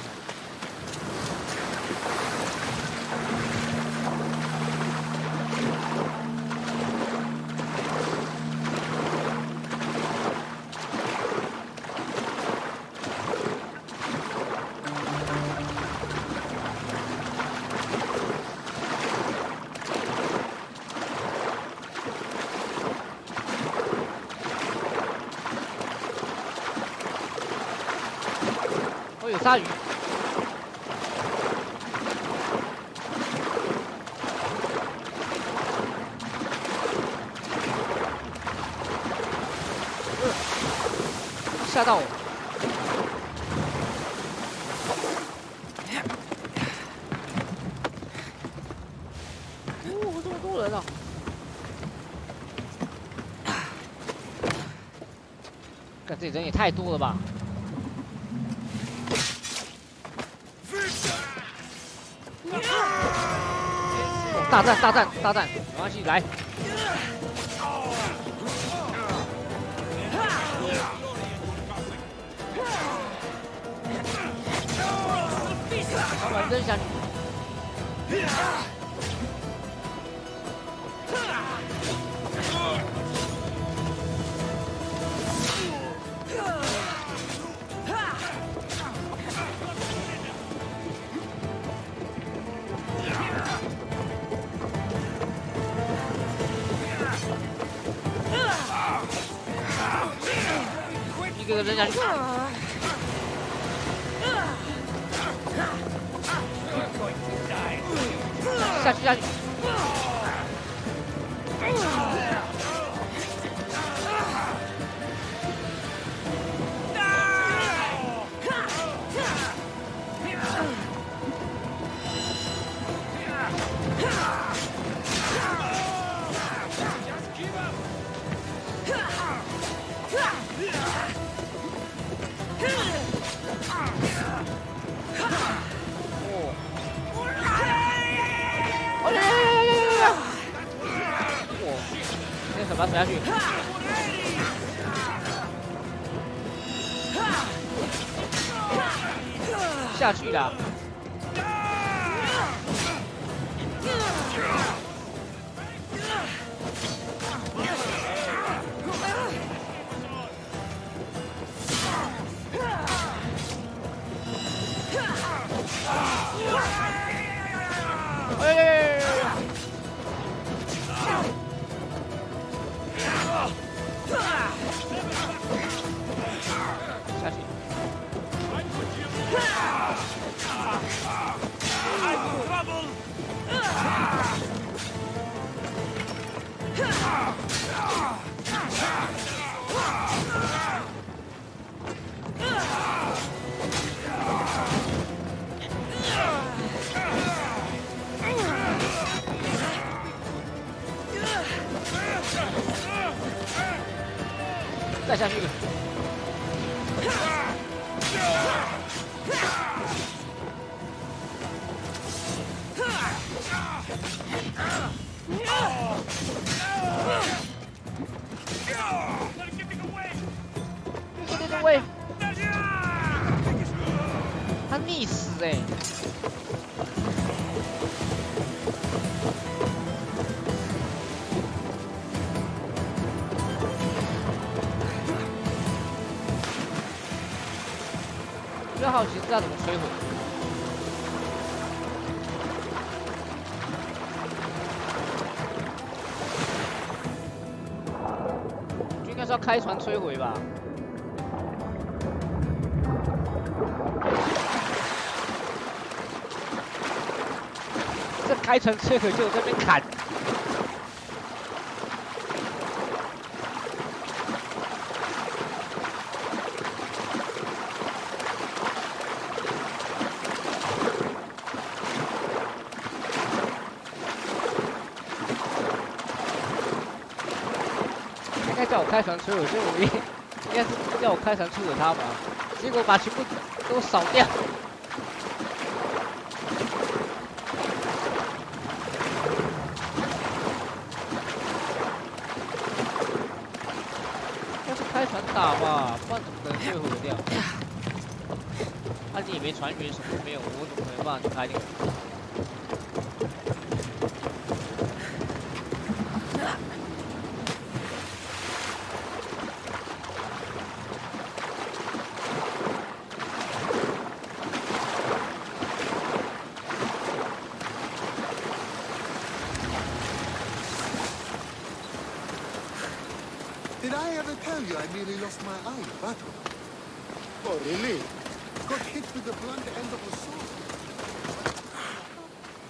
哦，有鲨鱼。吓到我！哦，这么多人啊！看这人也太多了吧！哦，大战，大战，大战！没关系，来。转身下去。一个个扔下去。下去下去。把它甩下去。下去啦！下去。再下去一个。喂，他溺死哎！比较好奇是要怎么摧毁。就应该是要开船摧毁吧。这开船摧毁就在那边砍。应该叫我开船摧毁，就我应该是叫我开船摧毁他吧，结果把全部都扫掉。要是开船打吧，不然怎么可能摧毁掉？你也没船员，什么都没有，我怎么没办法去开那个？ Did I ever tell you I nearly lost my eye in battle? Oh, really? Got hit with the blunt end of a sword.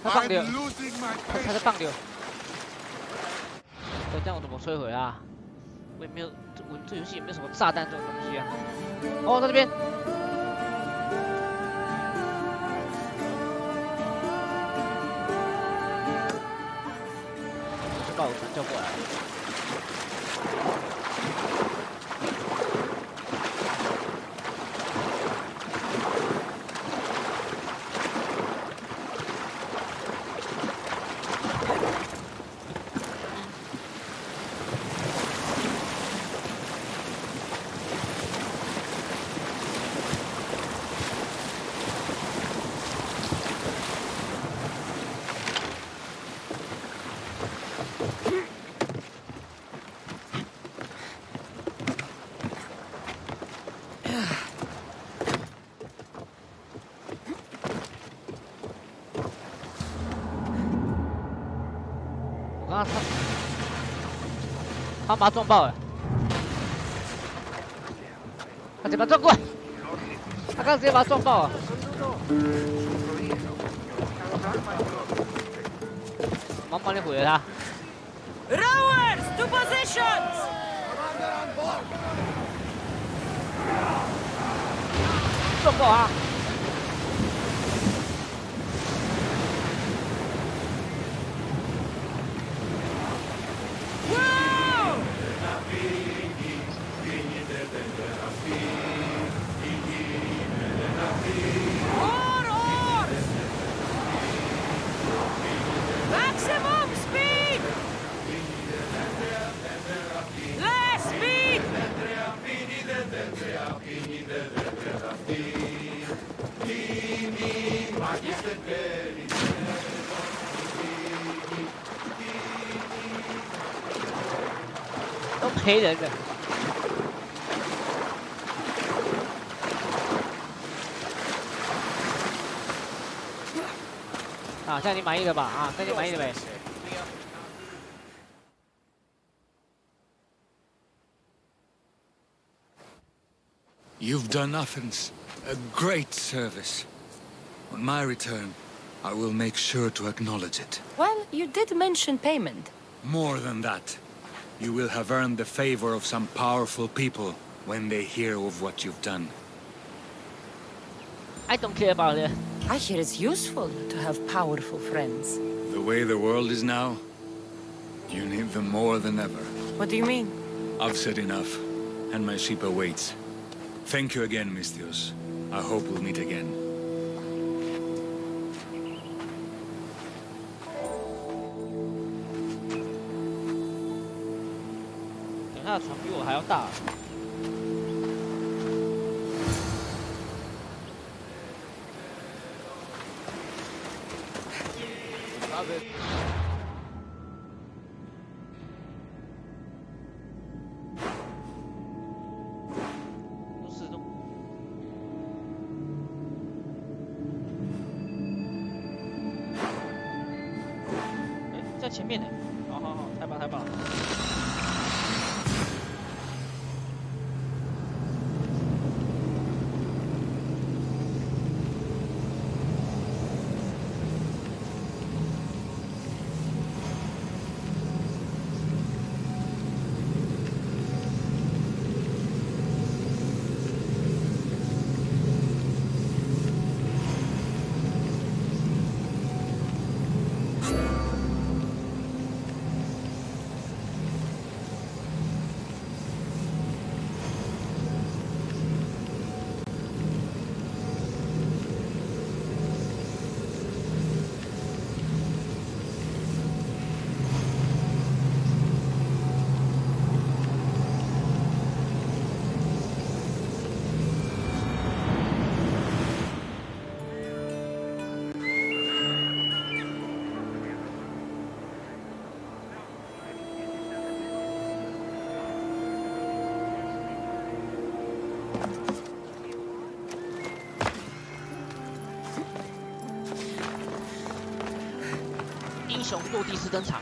他放丢， I'm losing my 他在 patience. 放丢。这样我怎么摧毁啊？我也没有，这游戏也没有什么炸弹这种东西啊。哦，在这边。把我船叫过来。 他把他撞爆了，他直接把他撞过来，他刚直接把他撞爆了。忙帮你毁了他。Rowers to positions! 撞爆他！ Maximum speed! Less speed!都赔人的。啊，这样你满意了吧？啊，这样你满意了没？ You've done Athens a great service. On my return, I will make sure to acknowledge it. Well, you did mention payment. More than that, you will have earned the favor of some powerful people when they hear of what you've done. I don't care about it. I hear it's useful to have powerful friends. The way the world is now, you need them more than ever. What do you mean? I've said enough, and my ship awaits. Thank you again, Misthios. I hope we'll meet again. 等他的船比我还要大。都是都。哎，在前面呢。好好好，太棒太棒了。 Ugh. 英雄落地式登场。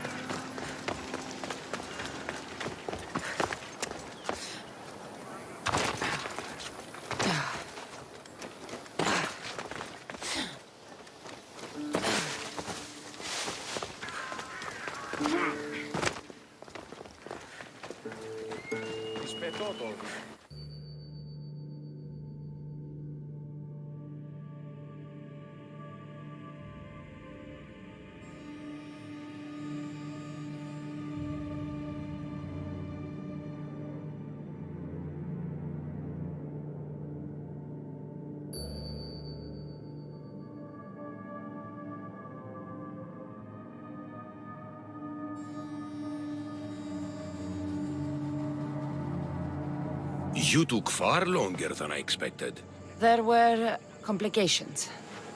You took far longer than I expected. There were complications.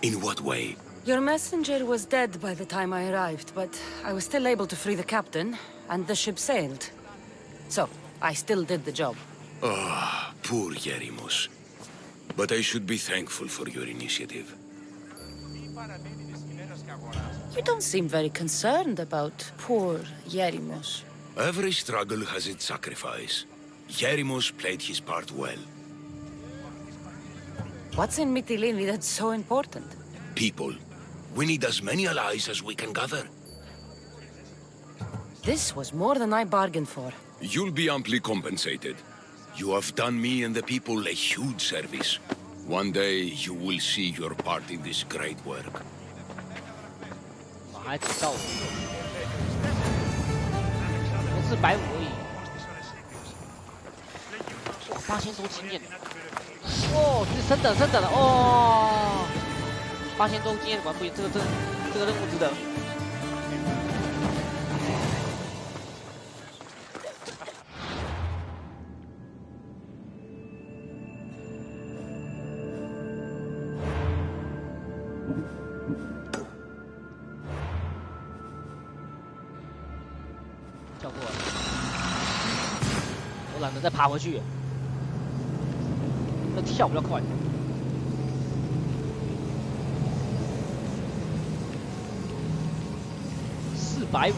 In what way? Your messenger was dead by the time I arrived, but I was still able to free the captain, and the ship sailed. So, I still did the job. Ah, poor Yerimos. But I should be thankful for your initiative. You don't seem very concerned about poor Yerimos. Every struggle has its sacrifice. Yerimos played his part well. What's in Mytilene that's so important? People. We need as many allies as we can gather. This was more than I bargained for. You'll be amply compensated. You have done me and the people a huge service. One day you will see your part in this great work. 还只到我450而已。哇，8000多经验。哦，这是升等了哦。8000多经验玩不赢，这个任务值得。跳过了，我懒得再爬回去。那跳比较快。450，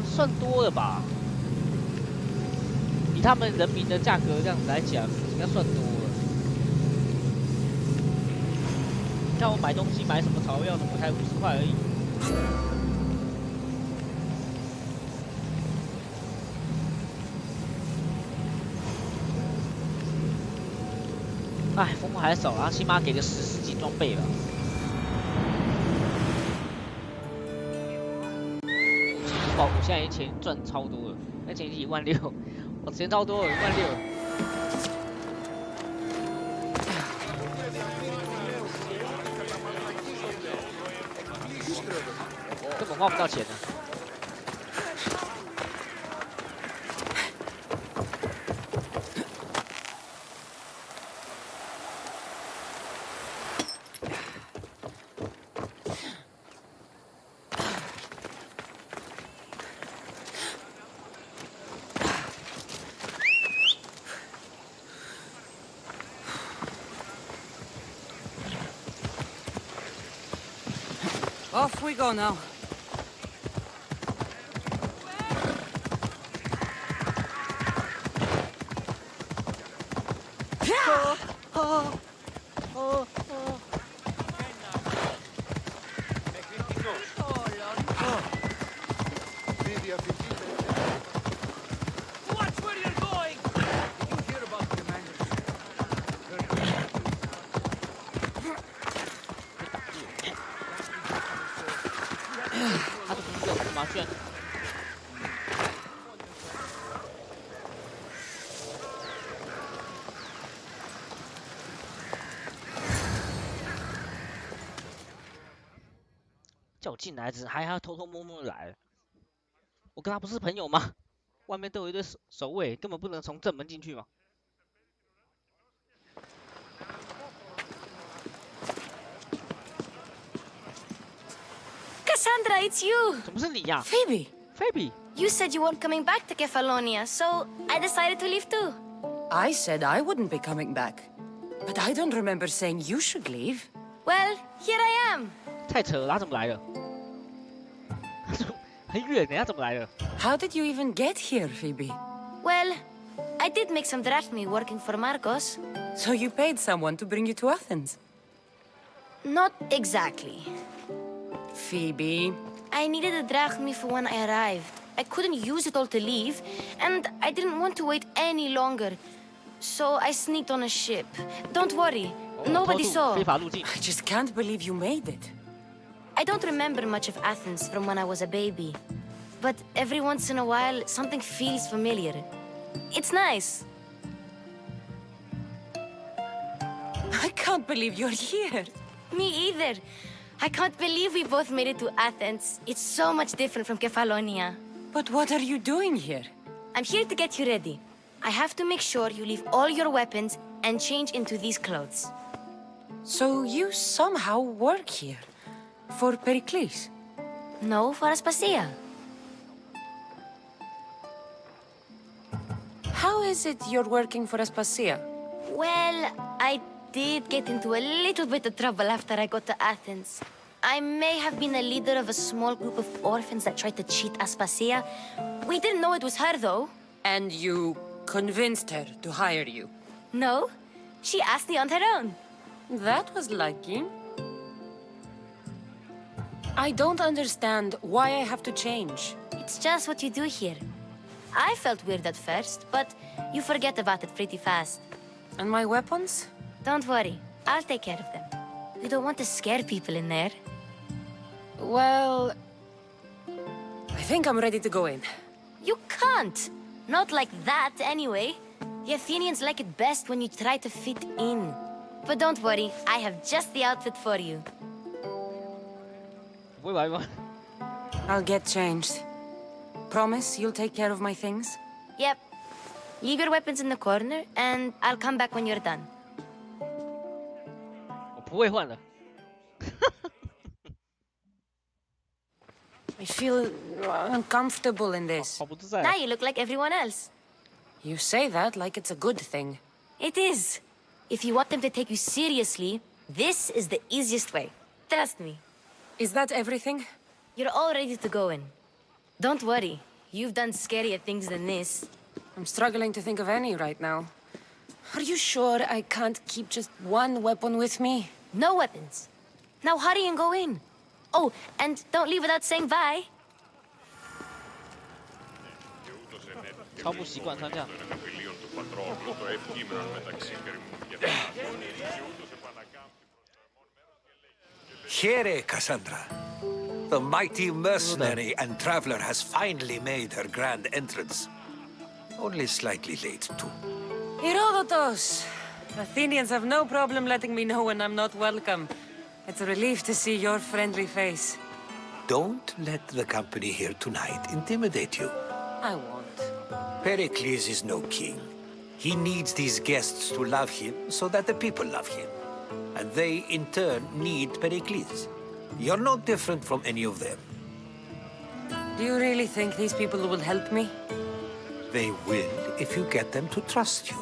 算多了吧？以他们人民的价格这样子来讲，应该算多了。你看我买东西买什么草药什么才50块而已。哎，风还少啦，起码给个10级装备吧。我现在钱赚超多了，那钱已经16000，我钱超多了，16000。根本花不到钱呢。Off we go now. Watch where you're going! Did you hear about the commander? 他这不是干嘛炫？叫我进来，还要偷偷摸摸的来。我跟他不是朋友吗？外面都有一堆守卫，根本不能从正门进去嘛。Cassandra, it's you! 怎么是你呀 Phoebe! Phoebe， You said you weren't coming back to Kefalonia, so I decided to leave too. I said I wouldn't be coming back. But I don't remember saying you should leave. Well, here I am. 太扯了，他怎么来的？很远的，他怎么来的？ How did you even get here, Phoebe? Well, I did make some drachmi working for Marcos. So you paid someone to bring you to Athens? Not exactly. Phoebe. I needed a drachmi for when I arrived. I couldn't use it all to leave, and I didn't want to wait any longer. So I sneaked on a ship. Don't worry, nobody saw. 非法入境。 I just can't believe you made it. I don't remember much of Athens from when I was a baby. But every once in a while, something feels familiar. It's nice. I can't believe you're here. Me either. I can't believe we both made it to Athens. It's so much different from Kefalonia. But what are you doing here? I'm here to get you ready. I have to make sure you leave all your weapons and change into these clothes. So you somehow work here? For Pericles? No, for Aspasia. How is it you're working for Aspasia? Well, I did get into a little bit of trouble after I got to Athens. I may have been a leader of a small group of orphans that tried to cheat Aspasia. We didn't know it was her, though. And you convinced her to hire you? No, she asked me on her own. That was lucky. I don't understand why I have to change. It's just what you do here. I felt weird at first, but you forget about it pretty fast. And my weapons? Don't worry, I'll take care of them. You don't want to scare people in there. Well, I think I'm ready to go in. You can't! Not like that, anyway. The Athenians like it best when you try to fit in. But don't worry, I have just the outfit for you. 不会来吗？ I'll get changed. Promise you'll take care of my things? Yep. Leave your weapons in the corner, and I'll come back when you're done. 我不会换的。 I feel uncomfortable in this. 好不自在。 Now you look like everyone else. You say that like it's a good thing. It is. If you want them to take you seriously, this is the easiest way. Trust me. Is that everything? You're all ready to go in. Don't worry. You've done scarier things than this. I'm struggling to think of any right now. Are you sure I can't keep just one weapon with me? No weapons. Now hurry and go in. Oh, and don't leave without saying bye. 超不习惯穿这样。 Here, Cassandra. The mighty mercenary and traveler has finally made her grand entrance. Only slightly late, too. Herodotus! Athenians have no problem letting me know when I'm not welcome. It's a relief to see your friendly face. Don't let the company here tonight intimidate you. I won't. Pericles is no king. He needs these guests to love him so that the people love him. And they, in turn, need Pericles. You're no different from any of them. Do you really think these people will help me? They will if you get them to trust you.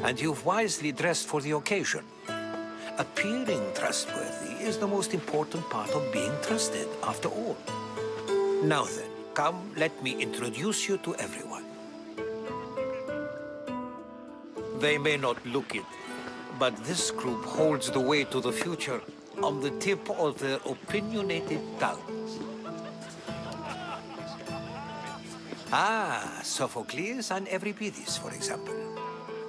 And you've wisely dressed for the occasion. Appearing trustworthy is the most important part of being trusted, after all. Now then, come, let me introduce you to everyone. They may not look it, but this group holds the way to the future on the tip of their opinionated tongues. Ah, Sophocles and Euripides, for example.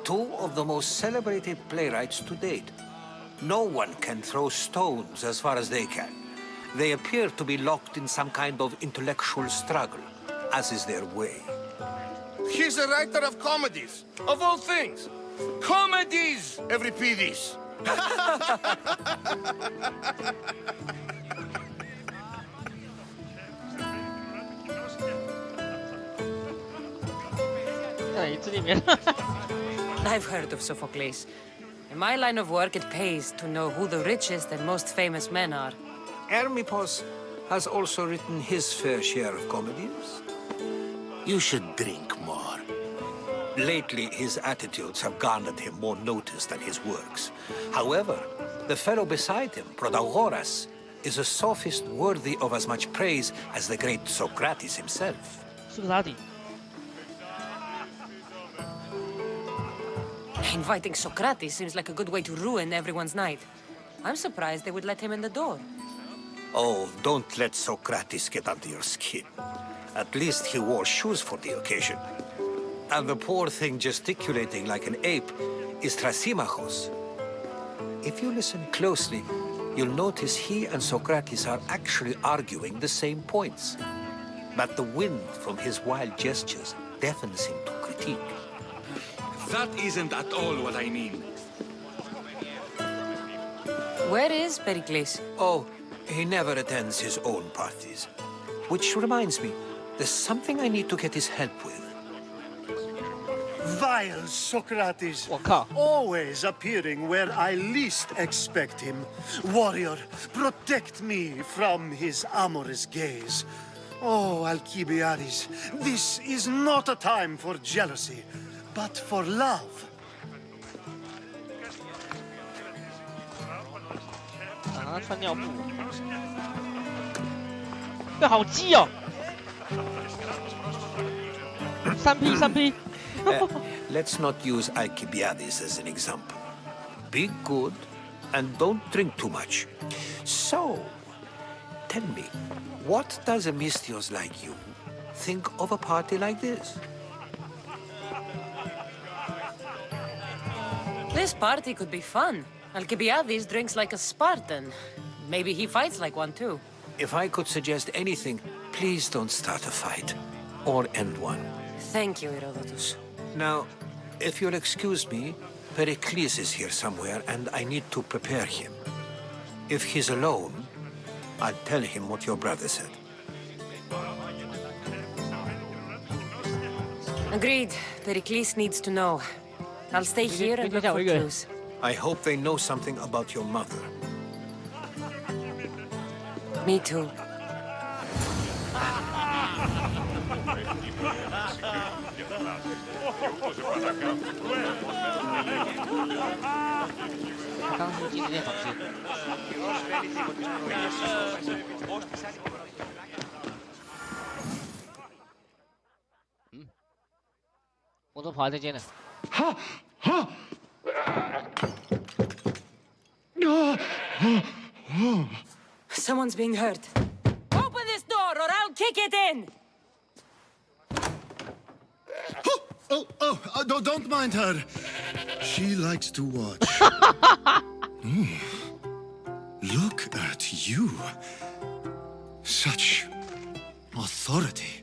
Two of the most celebrated playwrights to date. No one can throw stones as far as they can. They appear to be locked in some kind of intellectual struggle, as is their way. He's a writer of comedies, of all things. Comedies, Euripides. I've heard of Sophocles. In my line of work, it pays to know who the richest and most famous men are. Hermippos has also written his fair share of comedies. You should drink more. Lately, his attitudes have garnered him more notice than his works. However, the fellow beside him, Protagoras, is a sophist worthy of as much praise as the great Socrates himself. 苏格拉底。 Inviting Socrates seems like a good way to ruin everyone's night. I'm surprised they would let him in the door. Oh, don't let Socrates get under your skin. At least he wore shoes for the occasion. And the poor thing gesticulating like an ape is Thrasymachos. If you listen closely, you'll notice he and Socrates are actually arguing the same points. But the wind from his wild gestures deafens him to critique. That isn't at all what I mean. Where is Pericles? Oh, he never attends his own parties. Which reminds me, there's something I need to get his help with. Vile Socrates! 我靠！ Always appearing where I least expect him. Warrior, protect me from his amorous gaze. Oh, Alcibiades, this is not a time for jealousy, but for love. 啊，穿尿布。这好鸡哦！3P。 Let's not use Alcibiades as an example. Be good and don't drink too much. So, tell me, what does a Mystios like you think of a party like this? This party could be fun. Alcibiades drinks like a Spartan. Maybe he fights like one too. If I could suggest anything, please don't start a fight or end one. Thank you, Herodotus. Now, if you'll excuse me, Pericles is here somewhere and I need to prepare him. If he's alone, I'll tell him what your brother said. Agreed. Pericles needs to know. I'll stay here and look for clues. I hope they know something about your mother. Me too. 刚进这间房间。嗯，我都跑来这间了。Someone's being hurt. Open this door or I'll kick it in! Don't mind her. She likes to watch. Look at you. Such authority.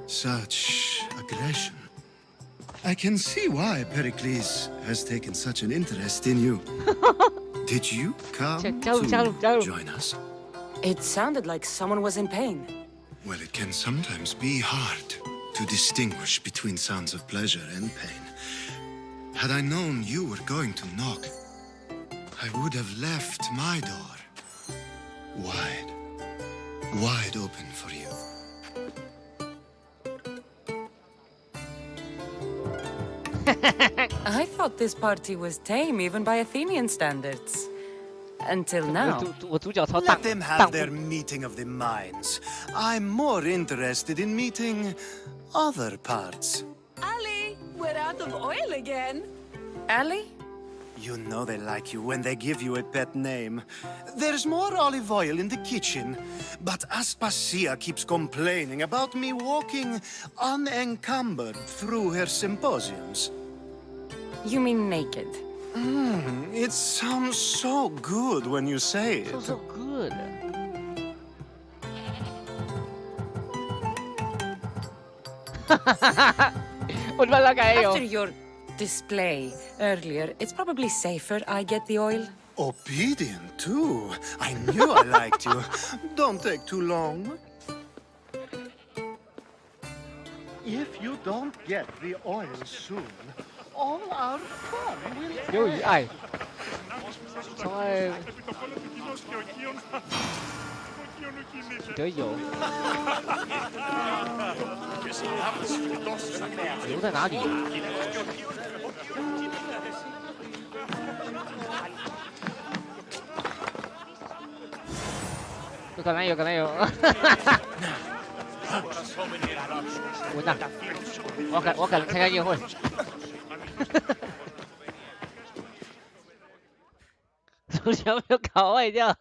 Such aggression. I can see why Pericles has taken such an interest in you. Did you come to join us? It sounded like someone was in pain. Well, it can sometimes be hard to distinguish between sounds of pleasure and pain. Had I known you were going to knock, I would have left my door wide open for you. I thought this party was tame even by Athenian standards. Until now. Let them have their meeting of the minds. I'm more interested in meeting other parts. Ali, we're out of oil again. Ali? You know they like you when they give you a pet name. There's more olive oil in the kitchen, but Aspasia keeps complaining about me walking unencumbered through her symposiums. You mean naked? It sounds so good when you say it. So good. After your display earlier, it's probably safer I get the oil. Obedient, too. I knew I liked you. Don't take too long. If you don't get the oil soon, all our fun will 由于爱，从爱得油。油在哪里？有橄榄油，橄榄油。闻呐！我赶参加宴会。从小没有搞坏掉。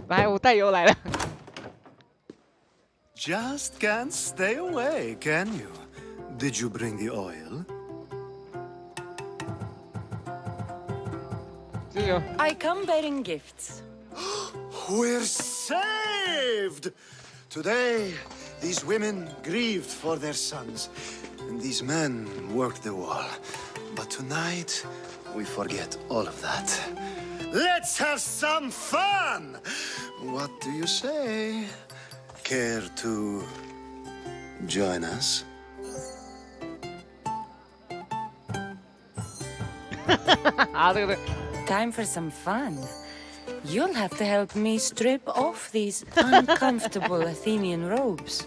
来，我带油来了。Just can't stay away, can you? Did you bring the oil? 这油。I come bearing gifts. We're saved! Today, these women grieved for their sons, and these men worked the wall. But tonight, we forget all of that. Let's have some fun! What do you say? Care to join us? Time for some fun. You'll have to help me strip off these uncomfortable Athenian robes.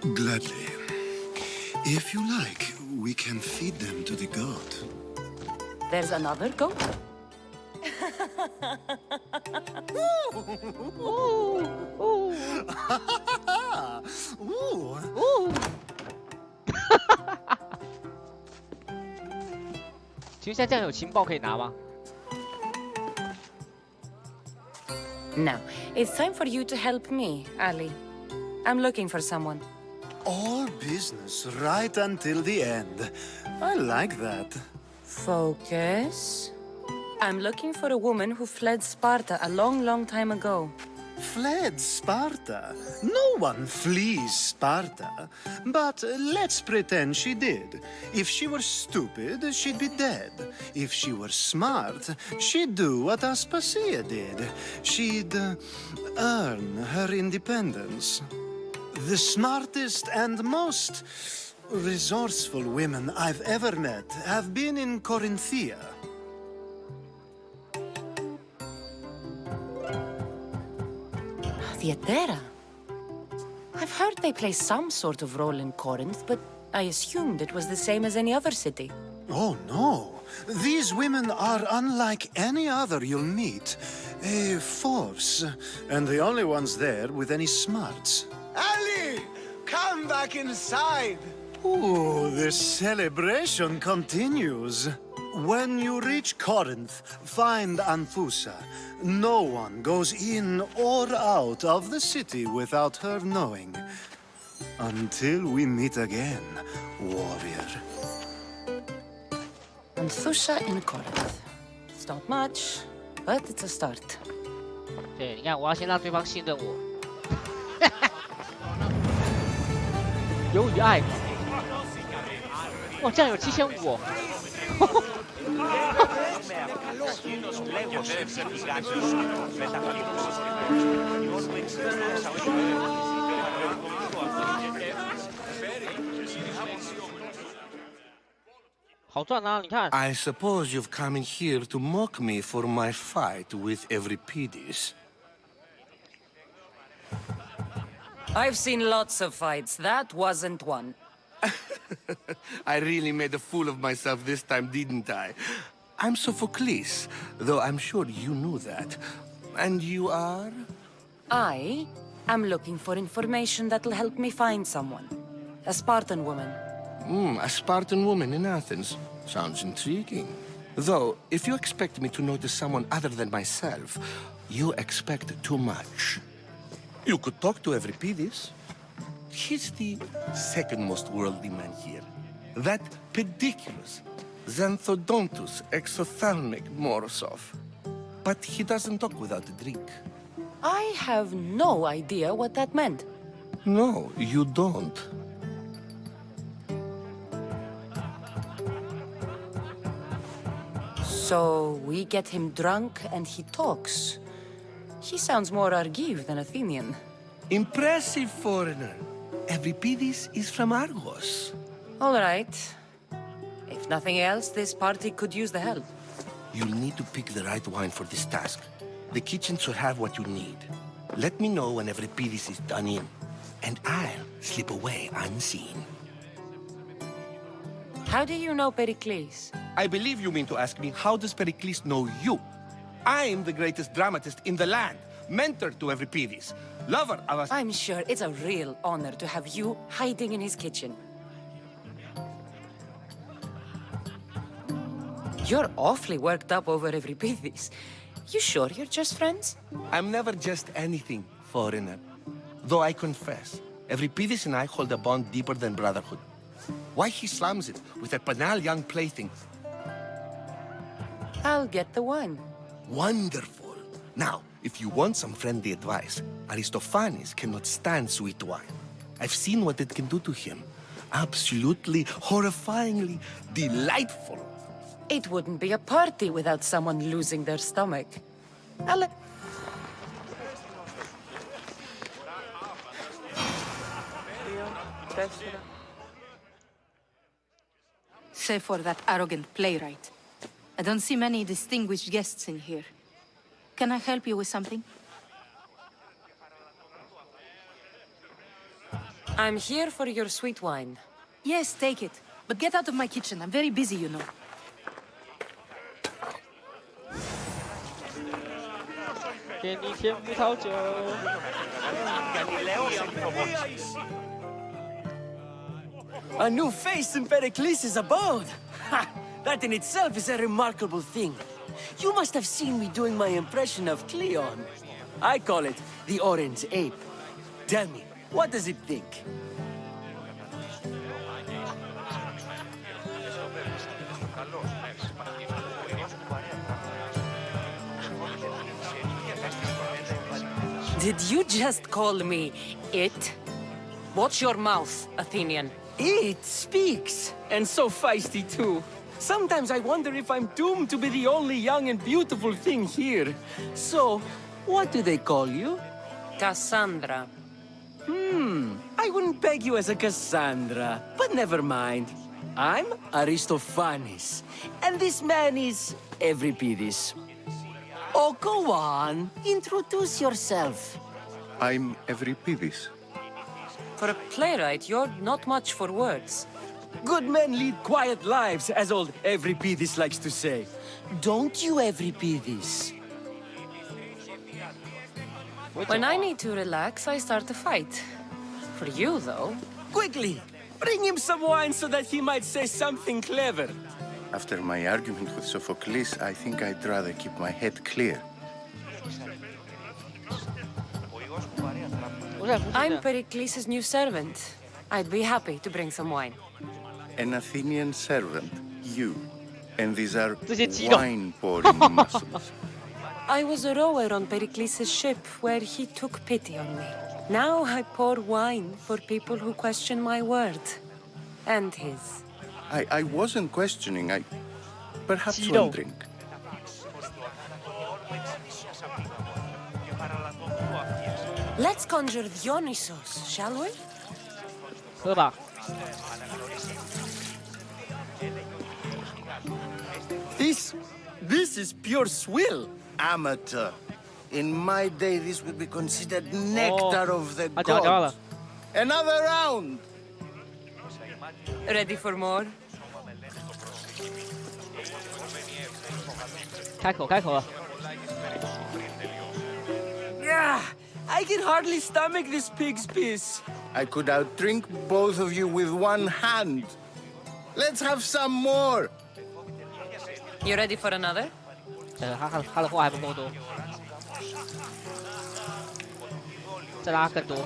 Gladly. If you like, we can feed them to the goat. There's another goat. Ooh. 请问现在这样有情报可以拿吗？ Now, it's time for you to help me, Ali. I'm looking for someone. All business right until the end. I like that. Focus. I'm looking for a woman who fled Sparta a long, long time ago. Fled Sparta? No one flees Sparta. But let's pretend she did. If she were stupid, she'd be dead. If she were smart, she'd do what Aspasia did. She'd earn her independence. The smartest and most resourceful women I've ever met have been in Corinthia. Theatera. I've heard they play some sort of role in Corinth, but I assumed it was the same as any other city. Oh, no. These women are unlike any other you'll meet. A force, and the only ones there with any smarts. Ali! Come back inside! Ooh, the celebration continues. When you reach Corinth, find Anthusa. No one goes in or out of the city without her knowing. Until we meet again, warrior. Anthusa in Corinth. It's not much, but it's a start. 对，你看，我要先让对方信任我。友与爱。哇，这样有7500。好赚啊！你看。 I suppose you've come in here to mock me for my fight with Euripides. I've seen lots of fights. That wasn't one. I really made a fool of myself this time, didn't I? I'm Sophocles, though I'm sure you knew that. And you are? I am looking for information that'll help me find someone. A Spartan woman. A Spartan woman in Athens. Sounds intriguing. Though, if you expect me to notice someone other than myself, you expect too much. You could talk to Euripides. He's the second most worldly man here. That pediculous, Xanthodontus exophthalmic Morosov. But he doesn't talk without a drink. I have no idea what that meant. No, you don't. So we get him drunk and he talks. He sounds more Argive than Athenian. Impressive foreigner. Euripides is from Argos. All right. If nothing else, this party could use the help. You'll need to pick the right wine for this task. The kitchen should have what you need. Let me know when Evripidis is done in, and I'll slip away unseen. How do you know Pericles? I believe you mean to ask me, how does Pericles know you? I'm the greatest dramatist in the land, mentor to Evripidis, lover of us. I'm sure it's a real honor to have you hiding in his kitchen. You're awfully worked up over Evripidis. You sure you're just friends? I'm never just anything, foreigner. Though I confess, Evripidis and I hold a bond deeper than brotherhood. Why he slams it with that banal young plaything? I'll get the wine. Wonderful. Now, if you want some friendly advice, Aristophanes cannot stand sweet wine. I've seen what it can do to him. Absolutely, horrifyingly delightful. It wouldn't be a party without someone losing their stomach. Save for that arrogant playwright. I don't see many distinguished guests in here. Can I help you with something? I'm here for your sweet wine. Yes, take it. But get out of my kitchen. I'm very busy, you know. A new face in Pericles' abode! Ha! That in itself is a remarkable thing. You must have seen me doing my impression of Cleon. I call it the Orange Ape. Tell me, what does it think? Did you just call me it? Watch your mouth, Athenian. It speaks, and so feisty too. Sometimes I wonder if I'm doomed to be the only young and beautiful thing here. So, what do they call you? Cassandra. I wouldn't peg you as a Cassandra, but never mind. I'm Aristophanes, and this man is Evripidis. Oh, go on. Introduce yourself. I'm Evripidis. For a playwright, you're not much for words. Good men lead quiet lives, as old Evripidis likes to say. Don't you, Evripidis? When I need to relax, I start a fight. For you, though... Quickly! Bring him some wine so that he might say something clever. After my argument with Sophocles, I think I'd rather keep my head clear. I'm Pericles' new servant. I'd be happy to bring some wine. An Athenian servant, you. And these are 这些激动。 wine-pouring muscles. I was a rower on Pericles' ship where he took pity on me. Now I pour wine for people who question my word. And his. I wasn't questioning, perhaps激动。 one drink. Let's conjure Dionysos, shall we? 喝吧。 This is pure swill. Amateur. In my day, this would be considered nectar of the 讲完了。 gods. Another round. Ready for more? 开口了。 Yeah, I can hardly stomach this pig's piss. I could outdrink both of you with one hand. Let's have some more. You ready for another? 他的话还不够多，再拉更多。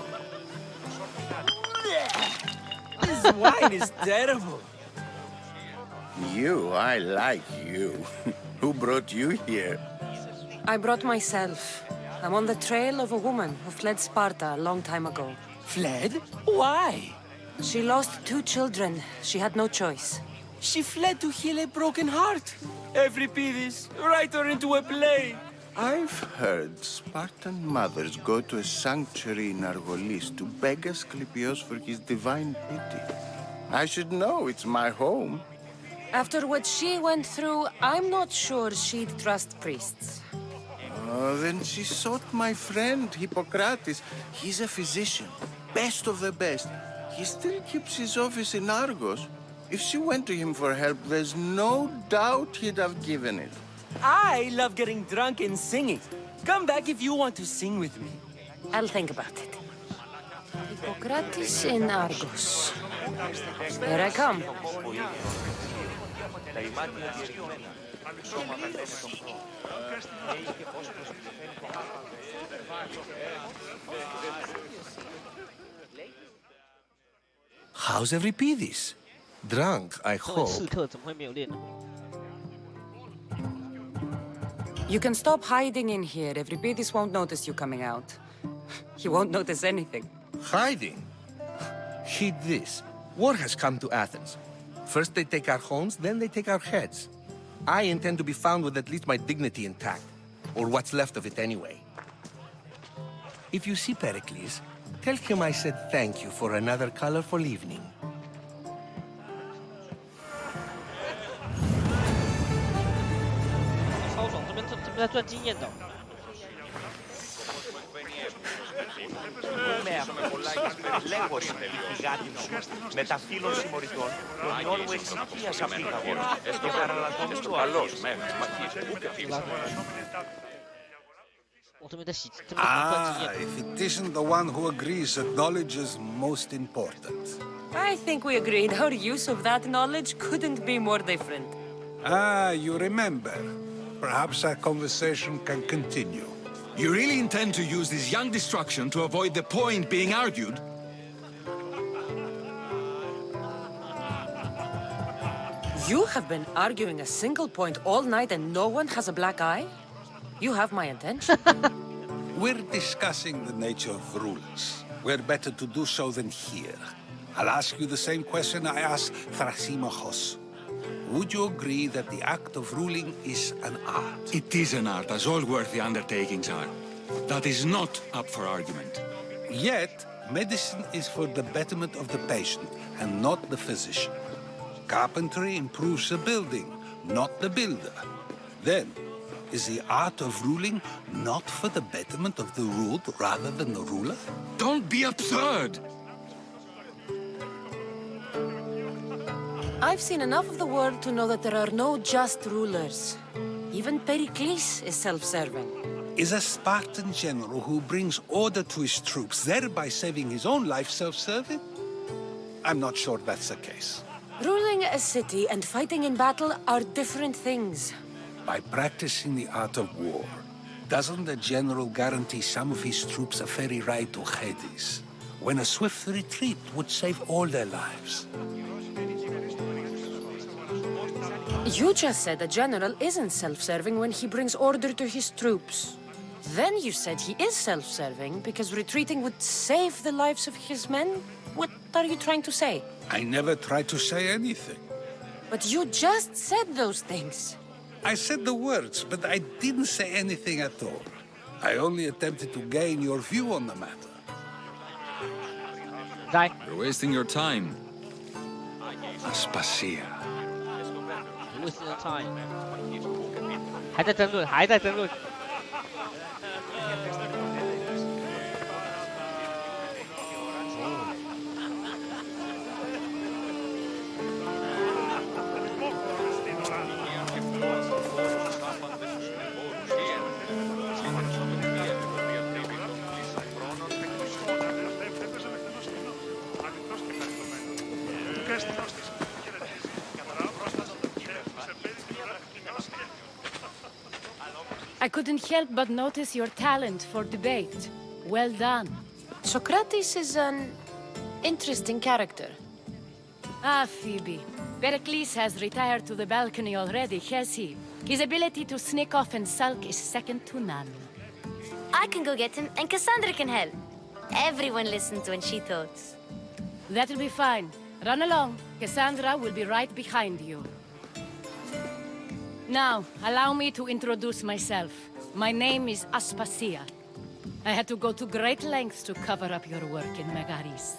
This wine is terrible. You, I like you. Who brought you here? I brought myself. I'm on the trail of a woman who fled Sparta a long time ago. Fled? Why? She lost 2 children. She had no choice. She fled to heal a broken heart. Evripidis, write her into a play. I've heard Spartan mothers go to a sanctuary in Argolis to beg Asclepios for his divine pity. I should know, it's my home. After what she went through, I'm not sure she'd trust priests. Then she sought my friend, Hippocrates. He's a physician, best of the best. He still keeps his office in Argos. If she went to him for help, there's no doubt he'd have given it. I love getting drunk and singing. Come back if you want to sing with me. I'll think about it. Hippocrates in Argos. Here I come. How's Euripides? Drunk, I 身为 hope. 刺客怎么会没有练呢？ You can stop hiding in here. Euripides won't notice you coming out. He won't notice anything. Hiding? Heed this. War has come to Athens. First they take our homes, then they take our heads. I intend to be found with at least my dignity intact. Or what's left of it anyway. If you see Pericles, tell him I said thank you for another colorful evening. 超爽，这边在赚经验的哦。 Μπορούμε έχουμε πολλά λέγωση πηγάτινο με τα φύλλων συμμοριτών προνώνουμε ησυχία σε αυτήν την αγορά και παραλατώνουμε το αλλός. If it isn't the one who agrees that knowledge is most important. I think we agreed our use of that knowledge couldn't be more different. Ah, you remember. Perhaps our conversation can continue. You really intend to use this young destruction to avoid the point being argued? You have been arguing a single point all night and no one has a black eye? You have my attention. We're discussing the nature of rulers. Where better to do so than here? I'll ask you the same question I asked Thrasymachos. Would you agree that the act of ruling is an art? It is an art, as all worthy undertakings are. That is not up for argument. Yet, medicine is for the betterment of the patient and not the physician. Carpentry improves the building, not the builder. Then, is the art of ruling not for the betterment of the ruled rather than the ruler? Don't be absurd! I've seen enough of the world to know that there are no just rulers. Even Pericles is self-serving. Is a Spartan general who brings order to his troops, thereby saving his own life, self-serving? I'm not sure that's the case. Ruling a city and fighting in battle are different things. By practicing the art of war, doesn't the general guarantee some of his troops a ferry ride to Hades, when a swift retreat would save all their lives? You just said a general isn't self-serving when he brings order to his troops. Then you said he is self-serving because retreating would save the lives of his men? What are you trying to say? I never tried to say anything. But you just said those things. I said the words, but I didn't say anything at all. I only attempted to gain your view on the matter. Die. You're wasting your time. Aspasia. Wasting your time. 还在争论，还在争论。I couldn't help but notice your talent for debate. Well done. Socrates is an interesting character. Ah, Phoebe. Pericles has retired to the balcony already, has he? His ability to sneak off and sulk is second to none. I can go get him, and Cassandra can help. Everyone listens when she talks. That'll be fine. Run along. Cassandra will be right behind you. Now, allow me to introduce myself. My name is Aspasia. I had to go to great lengths to cover up your work in Megaris.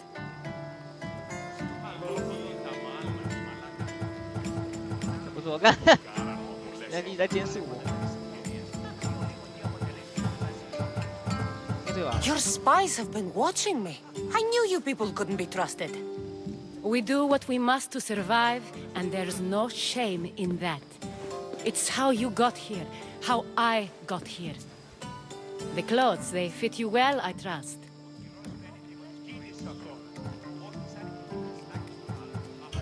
不错，看，你在监视我。对吧？ Your spies have been watching me. I knew you people couldn't be trusted. We do what we must to survive, and there's no shame in that. It's how you got here, how I got here. The clothes, they fit you well, I trust.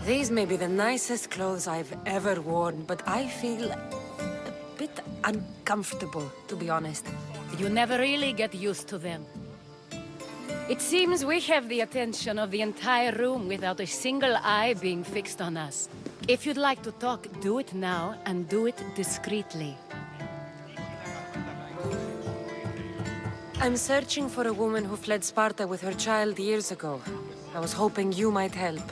These may be the nicest clothes I've ever worn, but I feel a bit uncomfortable, to be honest. You never really get used to them. It seems we have the attention of the entire room without a single eye being fixed on us. If you'd like to talk, do it now, and do it discreetly. I'm searching for a woman who fled Sparta with her child years ago. I was hoping you might help.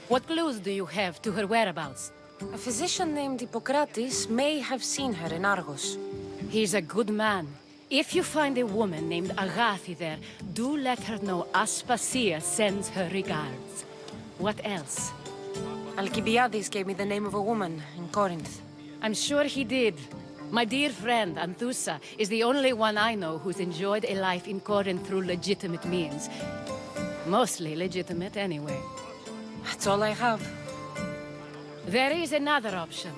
What clues do you have to her whereabouts? A physician named Hippocrates may have seen her in Argos. He's a good man. If you find a woman named Agathi there, do let her know Aspasia sends her regards. What else? Alcibiades gave me the name of a woman in Corinth. I'm sure he did. My dear friend, Anthusa, is the only one I know who's enjoyed a life in Corinth through legitimate means. Mostly legitimate, anyway. That's all I have. There is another option.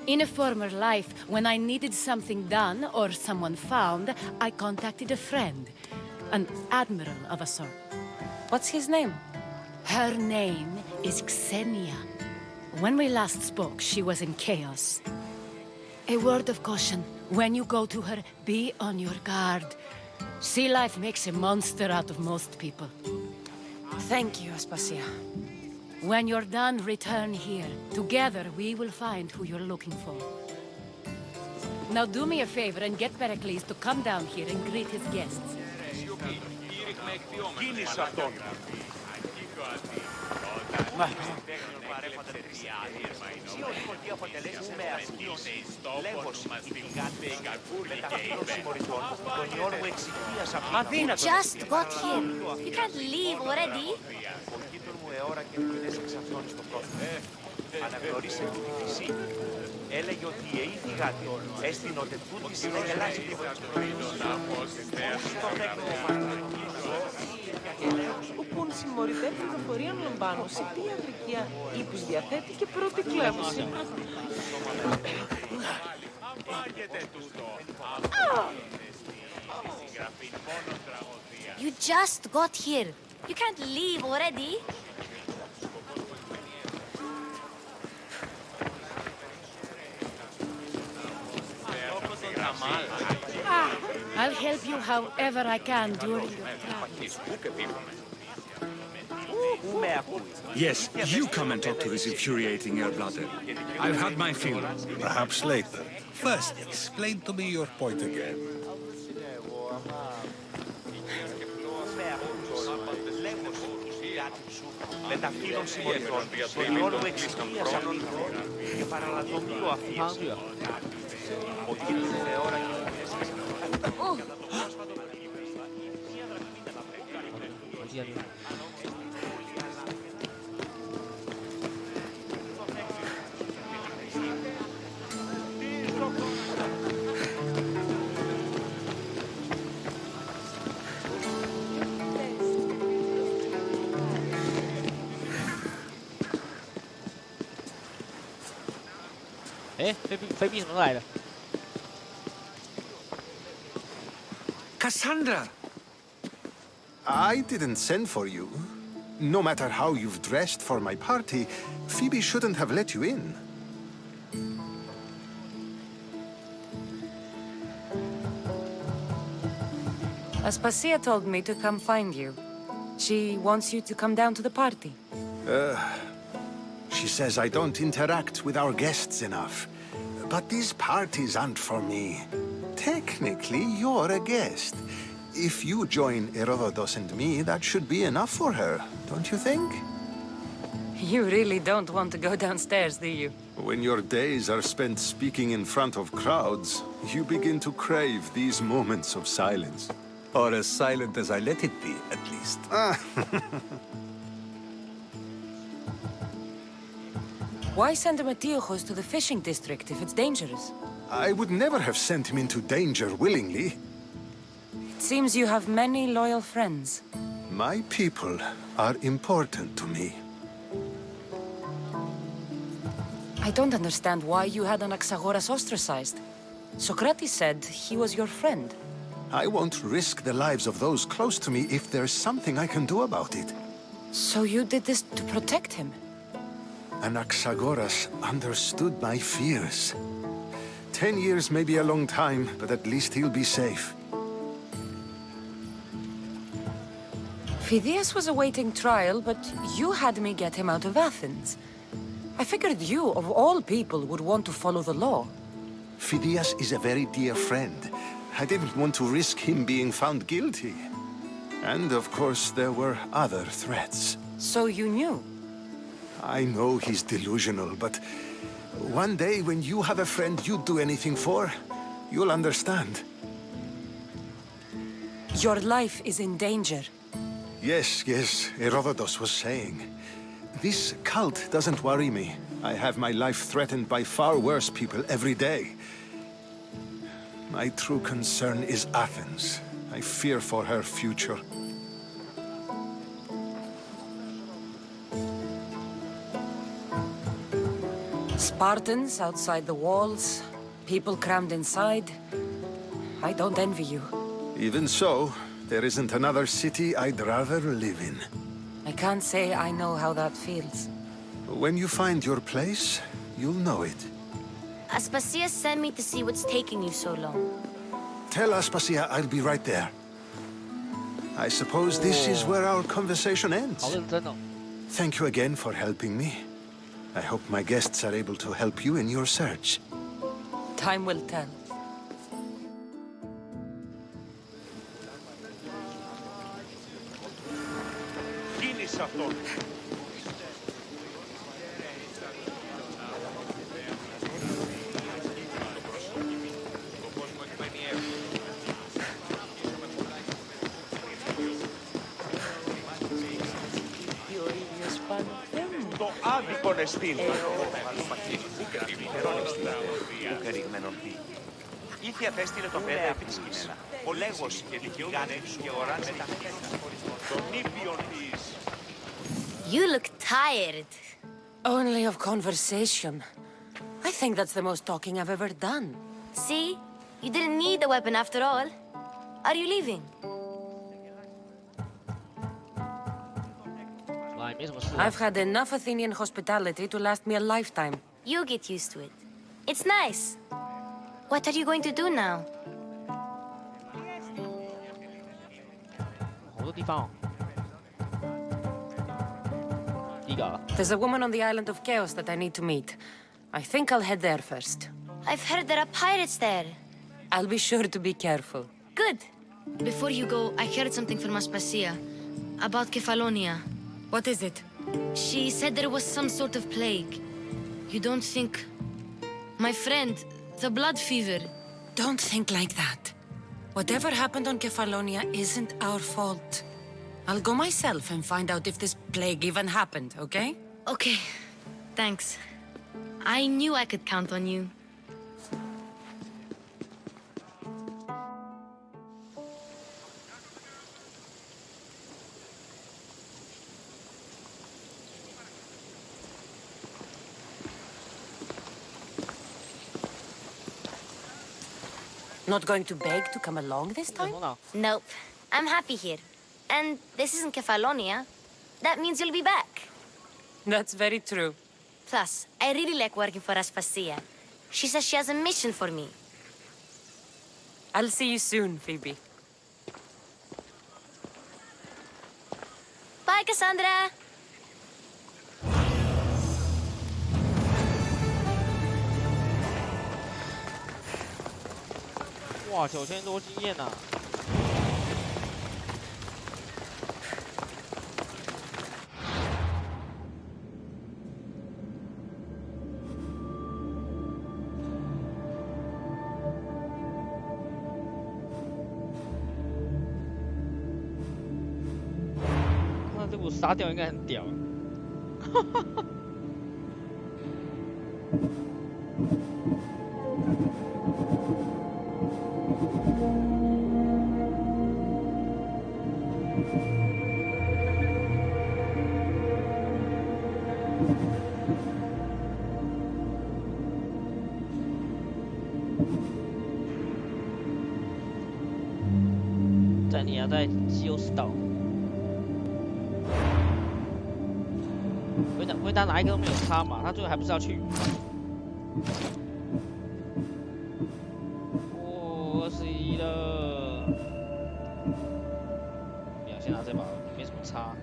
In a former life, when I needed something done or someone found, I contacted a friend. An admiral of a sort. What's his name? Her name is Xenia. When we last spoke, she was in chaos. A word of caution. When you go to her, be on your guard. Sea life makes a monster out of most people. Thank you, Aspasia. When you're done, return here. Together, we will find who you're looking for. Now do me a favor and get Pericles to come down here and greet his guests. Κίνησε αυτόν. Ότι αποτελέσει με αστήση, λέγος, μεταφύλων συμμοριτών, τον ιόν μου εξοικίας απ' Just got here. You can't leave already. Ο γείτον μου αιώρα και μήνες εξ αυτών στο πρόσωπο. Αναγνωρίσε τη φύση. Έλεγε ότι η αιήθη γάτη έστεινε ότι τούτη συνεγελάσει το Οπούν συμμοριτέ πληροφορίαν λαμβάνω σε τι αγρικία ύπους διαθέτει και πρώτη κλέβωση. You just got here. You can't leave already. I'll help you however I can during your travels. Yes, you come and talk to this infuriating air-blooded. I've had my fill. Perhaps later. First, explain to me your point again. Μεταφύλων συμμοριτών, τον ιόν μου εξοικίας απ' και παραλατομείο αφίεση. Ο γείτον μου αιώρα και μήνες εξ αυτών.飞币什么来的？ Cassandra! I didn't send for you. No matter how you've dressed for my party, Phoebe shouldn't have let you in. Aspasia told me to come find you. She wants you to come down to the party. She says I don't interact with our guests enough. But these parties aren't for me. Technically, you're a guest. If you join Herodotus and me, that should be enough for her, don't you think? You really don't want to go downstairs, do you? When your days are spent speaking in front of crowds, you begin to crave these moments of silence. Or as silent as I let it be, at least. Why send Matiojos to the fishing district if it's dangerous? I would never have sent him into danger willingly. It seems you have many loyal friends. My people are important to me. I don't understand why you had Anaxagoras ostracized. Socrates said he was your friend. I won't risk the lives of those close to me if there's something I can do about it. So you did this to protect him? Anaxagoras understood my fears. 10 years may be a long time, but at least he'll be safe. Phidias was awaiting trial, but you had me get him out of Athens. I figured you, of all people, would want to follow the law. Phidias is a very dear friend. I didn't want to risk him being found guilty. And of course, there were other threats. So you knew? I know he's delusional, but one day when you have a friend you'd do anything for, you'll understand. Your life is in danger. Yes, Herodotus was saying. This cult doesn't worry me. I have my life threatened by far worse people every day. My true concern is Athens. I fear for her future. Spartans outside the walls, people crammed inside. I don't envy you. Even so, there isn't another city I'd rather live in. I can't say I know how that feels. When you find your place, you'll know it. Aspasia sent me to see what's taking you so long. Tell Aspasia I'll be right there. I suppose this is where our conversation ends. Thank you again for helping me. I hope my guests are able to help you in your search. Time will tell. Κίνησε αυτόν. Το άδικο νεστήν. Ήθια θα έστειλε το πέδο επί της Κινένα. Ο Λέγος και τη Γιγάνε και ο Ραν μετά. Τον Ήπιον της. You look tired. Only of conversation. I think that's the most talking I've ever done. See? You didn't need the weapon after all. Are you leaving? I've had enough Athenian hospitality to last me a lifetime. You get used to it. It's nice. What are you going to do now? There's a woman on the island of Chaos that I need to meet. I think I'll head there first. I've heard there are pirates there. I'll be sure to be careful. Good. Before you go, I heard something from Aspasia about Kefalonia. What is it? She said there was some sort of plague. You don't think... My friend, the blood fever. Don't think like that. Whatever happened on Kefalonia isn't our fault. I'll go myself and find out if this plague even happened, okay? Okay. Thanks. I knew I could count on you. Not going to beg to come along this time? Nope. I'm happy here. And this isn't Kefalonia. That means you'll be back. That's very true. Plus, I really like working for Aspasia. She says she has a mission for me. I'll see you soon, Phoebe. Bye, Cassandra!哇，9000多经验呐！看到这股杀掉应该很屌。在你要在西欧斯岛，回答哪一个都没有差嘛，他最后还不是要去。哦，21了，表现拿这把没什么差。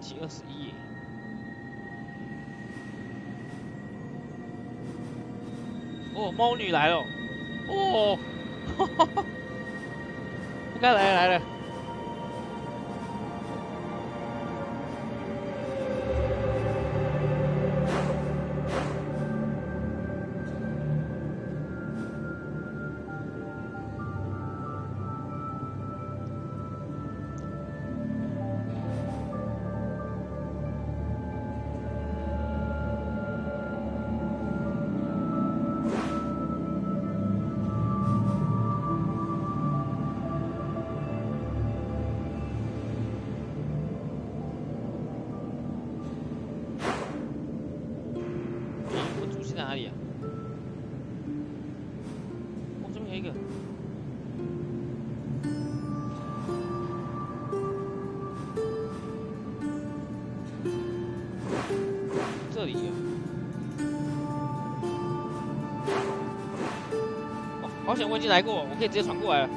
21。哦，猫女来了！哦，不该来了。在哪里啊？哦，这边有一个。这里有。哦，好险我已经来过，我可以直接传过来了。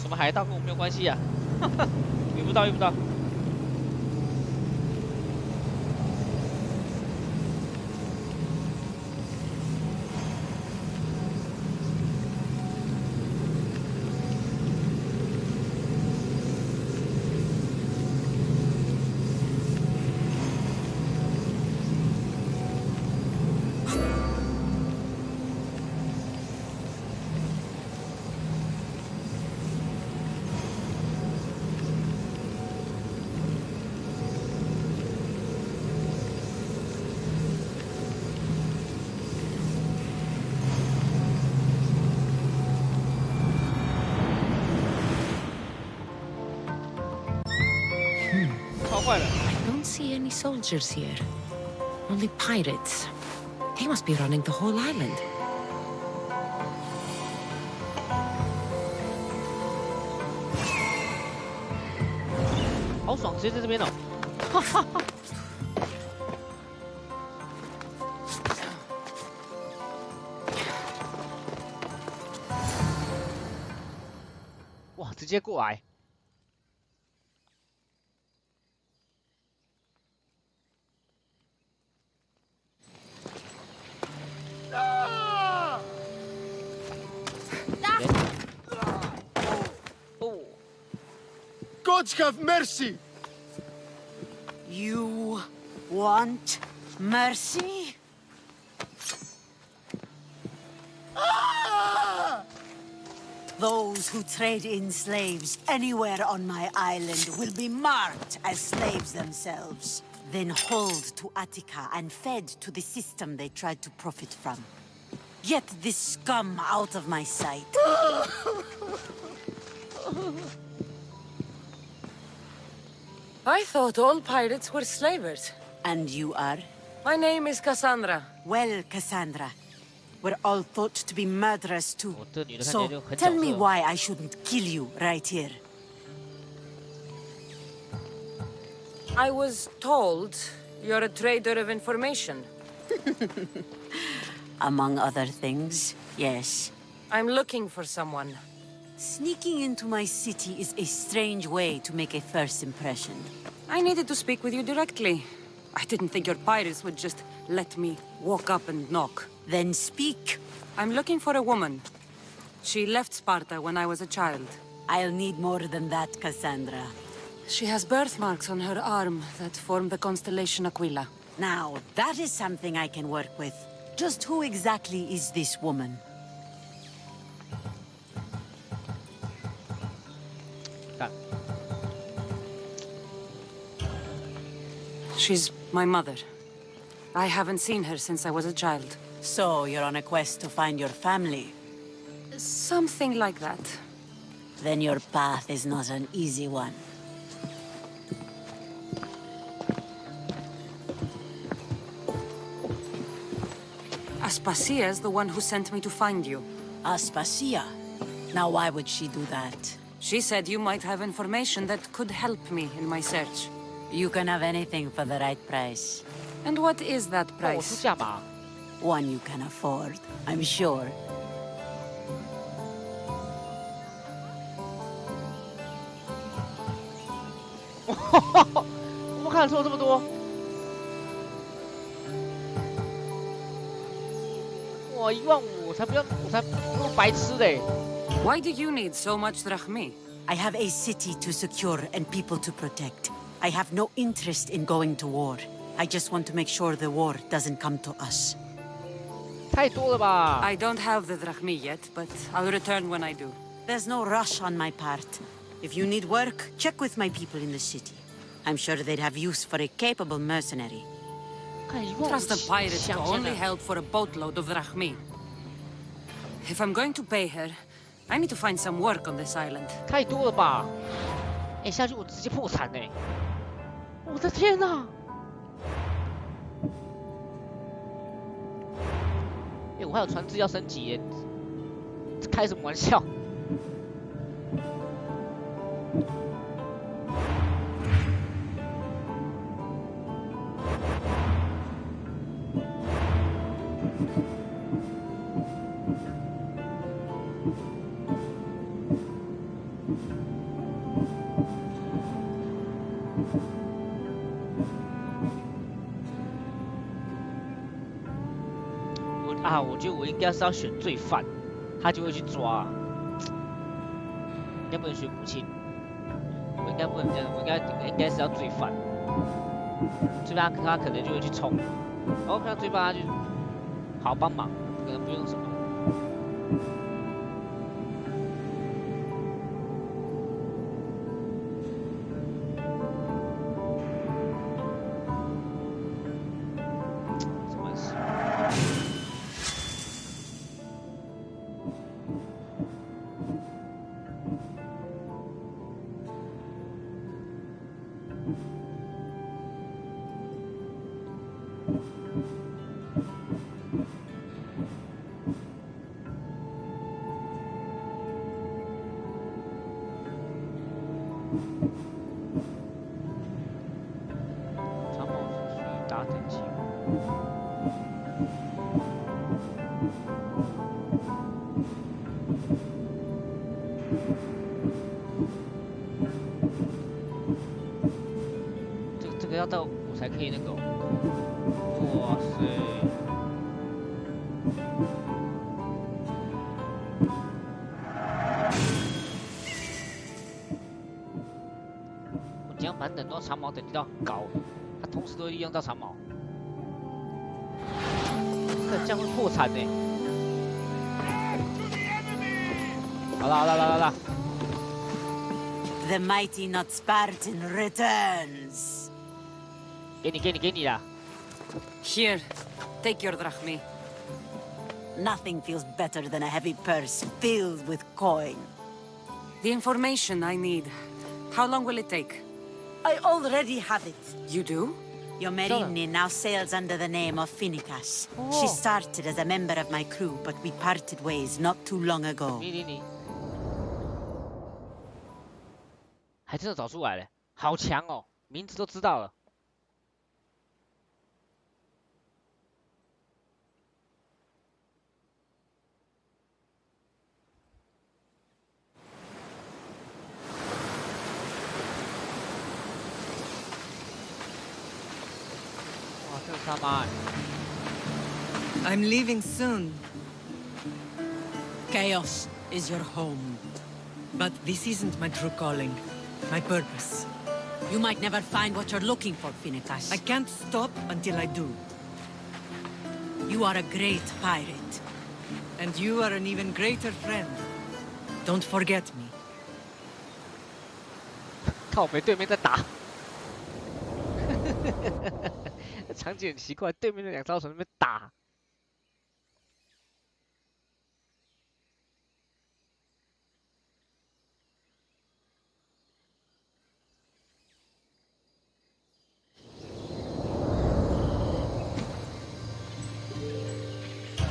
什么海盗跟我没有关系啊？哈哈，遇不到，遇不到。I don't see any soldiers here. Only pirates. They must be running the whole island. 好爽，直接在这边哦！哈哈哈。哇，直接过来！Gods have mercy! You want mercy? Those who trade in slaves anywhere on my island will be marked as slaves themselves, then hauled to Attica and fed to the system they tried to profit from. Get this scum out of my sight. I thought all pirates were slavers. And you are? My name is Cassandra. Well, Cassandra, we're all thought to be murderers too. 这女的看起 So 来就很 tell 角 me 色。 why I shouldn't kill you right here. I was told you're a trader of information. Among other things, yes. I'm looking for someone. Sneaking into my city is a strange way to make a first impression. I needed to speak with you directly. I didn't think your pirates would just let me walk up and knock. Then speak. I'm looking for a woman. She left Sparta when I was a child. I'll need more than that, Cassandra. She has birthmarks on her arm that form the constellation Aquila. Now, that is something I can work with. Just who exactly is this woman? She's my mother. I haven't seen her since I was a child. So, you're on a quest to find your family? Something like that. Then your path is not an easy one. Aspasia's the one who sent me to find you. Aspasia? Now why would she do that? She said you might have information that could help me in my search. You can have anything for the right price. And what is that price? 出价码。 One you can afford, I'm sure. 我看错这么多。哇，15000，我才不要，我才不用白痴嘞。 Why do you need so much drachmi? I have a city to secure and people to protect. I have no interest in going to war. I just want to make sure the war doesn't come to us. 太多了吧？ I don't have the drachmi yet, but I'll return when I do. There's no rush on my part. If you need work, check with my people in the city. I'm sure they'd have use for a capable mercenary. Trust the pirates to only help for a boatload of drachmi. If I'm going to pay her, I need to find some work on this island. 太多了吧？哎，下去我直接破产哎！我的天哪！哎，我还有船只要升级耶！开什么玩笑？我觉得我应该是要选罪犯，他就会去抓。应该不能选母亲，我应该不能这样，我应该是要罪犯。罪犯他可能就会去冲，然后看到罪犯他就好帮忙，可能不用什么。这个要到我才可以那个、哦，哇塞！我这样版等到长矛等级到很高，它同时都会利用到长矛，这样会破产呢。好啦好啦好啦好啦。 The mighty not Spartan returns. 给你啦。 Here, take your drachmi. Nothing feels better than a heavy purse filled with coin. The information I need. How long will it take? I already have it. You do? Your Merini now sails under the name of Finicas. She started as a member of my crew, but we parted ways not too long ago. 米莉妮，还真的找出来了，好强哦，名字都知道了。哇，这是他妈哎！ I'm leaving soon. Chaos is your home. But this isn't my true calling. My purpose. You might never find what you're looking for, Finicas. I can't stop until I do. You are a great pirate. And you are an even greater friend. Don't forget me. 靠北对面在打，场景很奇怪，对面那两艘船在那边打。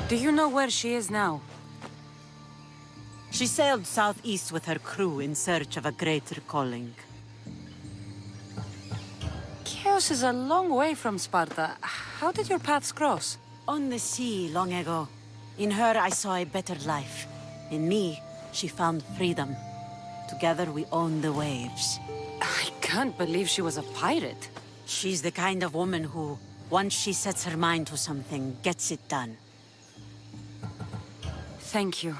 Do you know where she is now? She sailed southeast with her crew in search of a greater calling. Chaos is a long way from Sparta. How did your paths cross? On the sea long ago. In her, I saw a better life. In me, she found freedom. Together, we own the waves. I can't believe she was a pirate. She's the kind of woman who, once she sets her mind to something, gets it done. Thank you.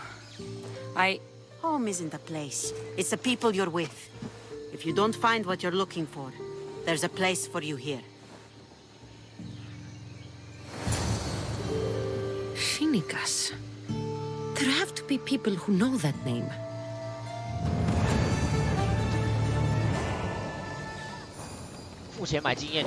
Home isn't a place. It's the people you're with. If you don't find what you're looking for, there's a place for you here. Finicas. There have to be people who know that name. 付钱买经验。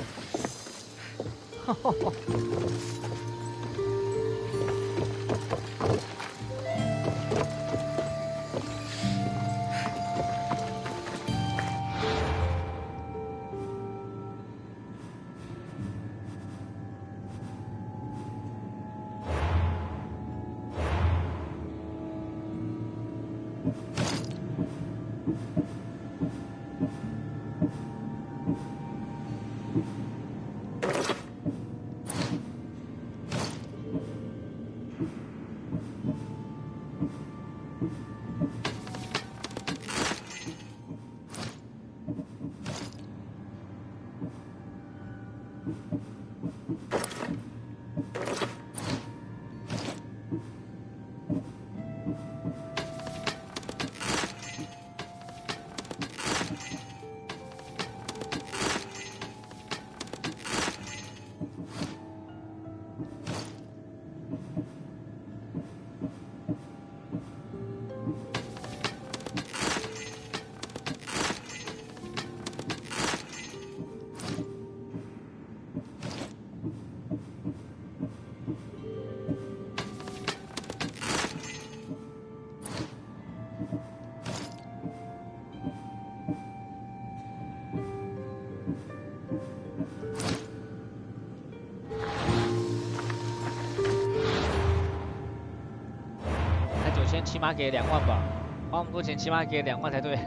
起码给2万吧，花那么多钱，起码给2万才对。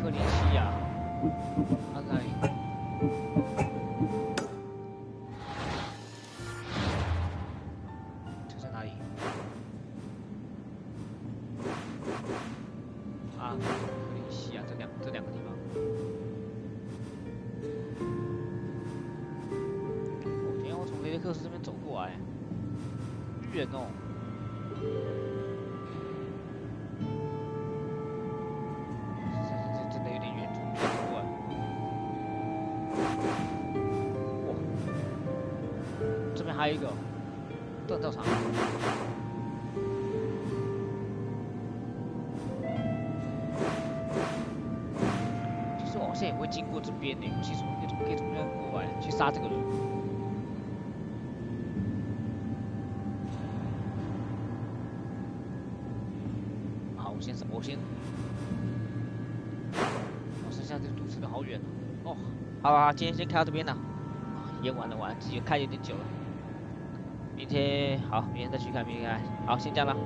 克里西亚，他在哪里？这在哪里？啊，克里西亚这两个地方。我今天我从雷德克克斯这边走过来，远哦。真的有点远，走过来。哇，这边还有一个锻造厂。其实我好像也会经过这边呢，其实我可以从这边过来去杀这个人。好，我先，剩下这个堵车的好远哦。好了，今天先开到这边了。演完了，今天开有点久了。明天好，明天再去看，明天看。好，先这样了。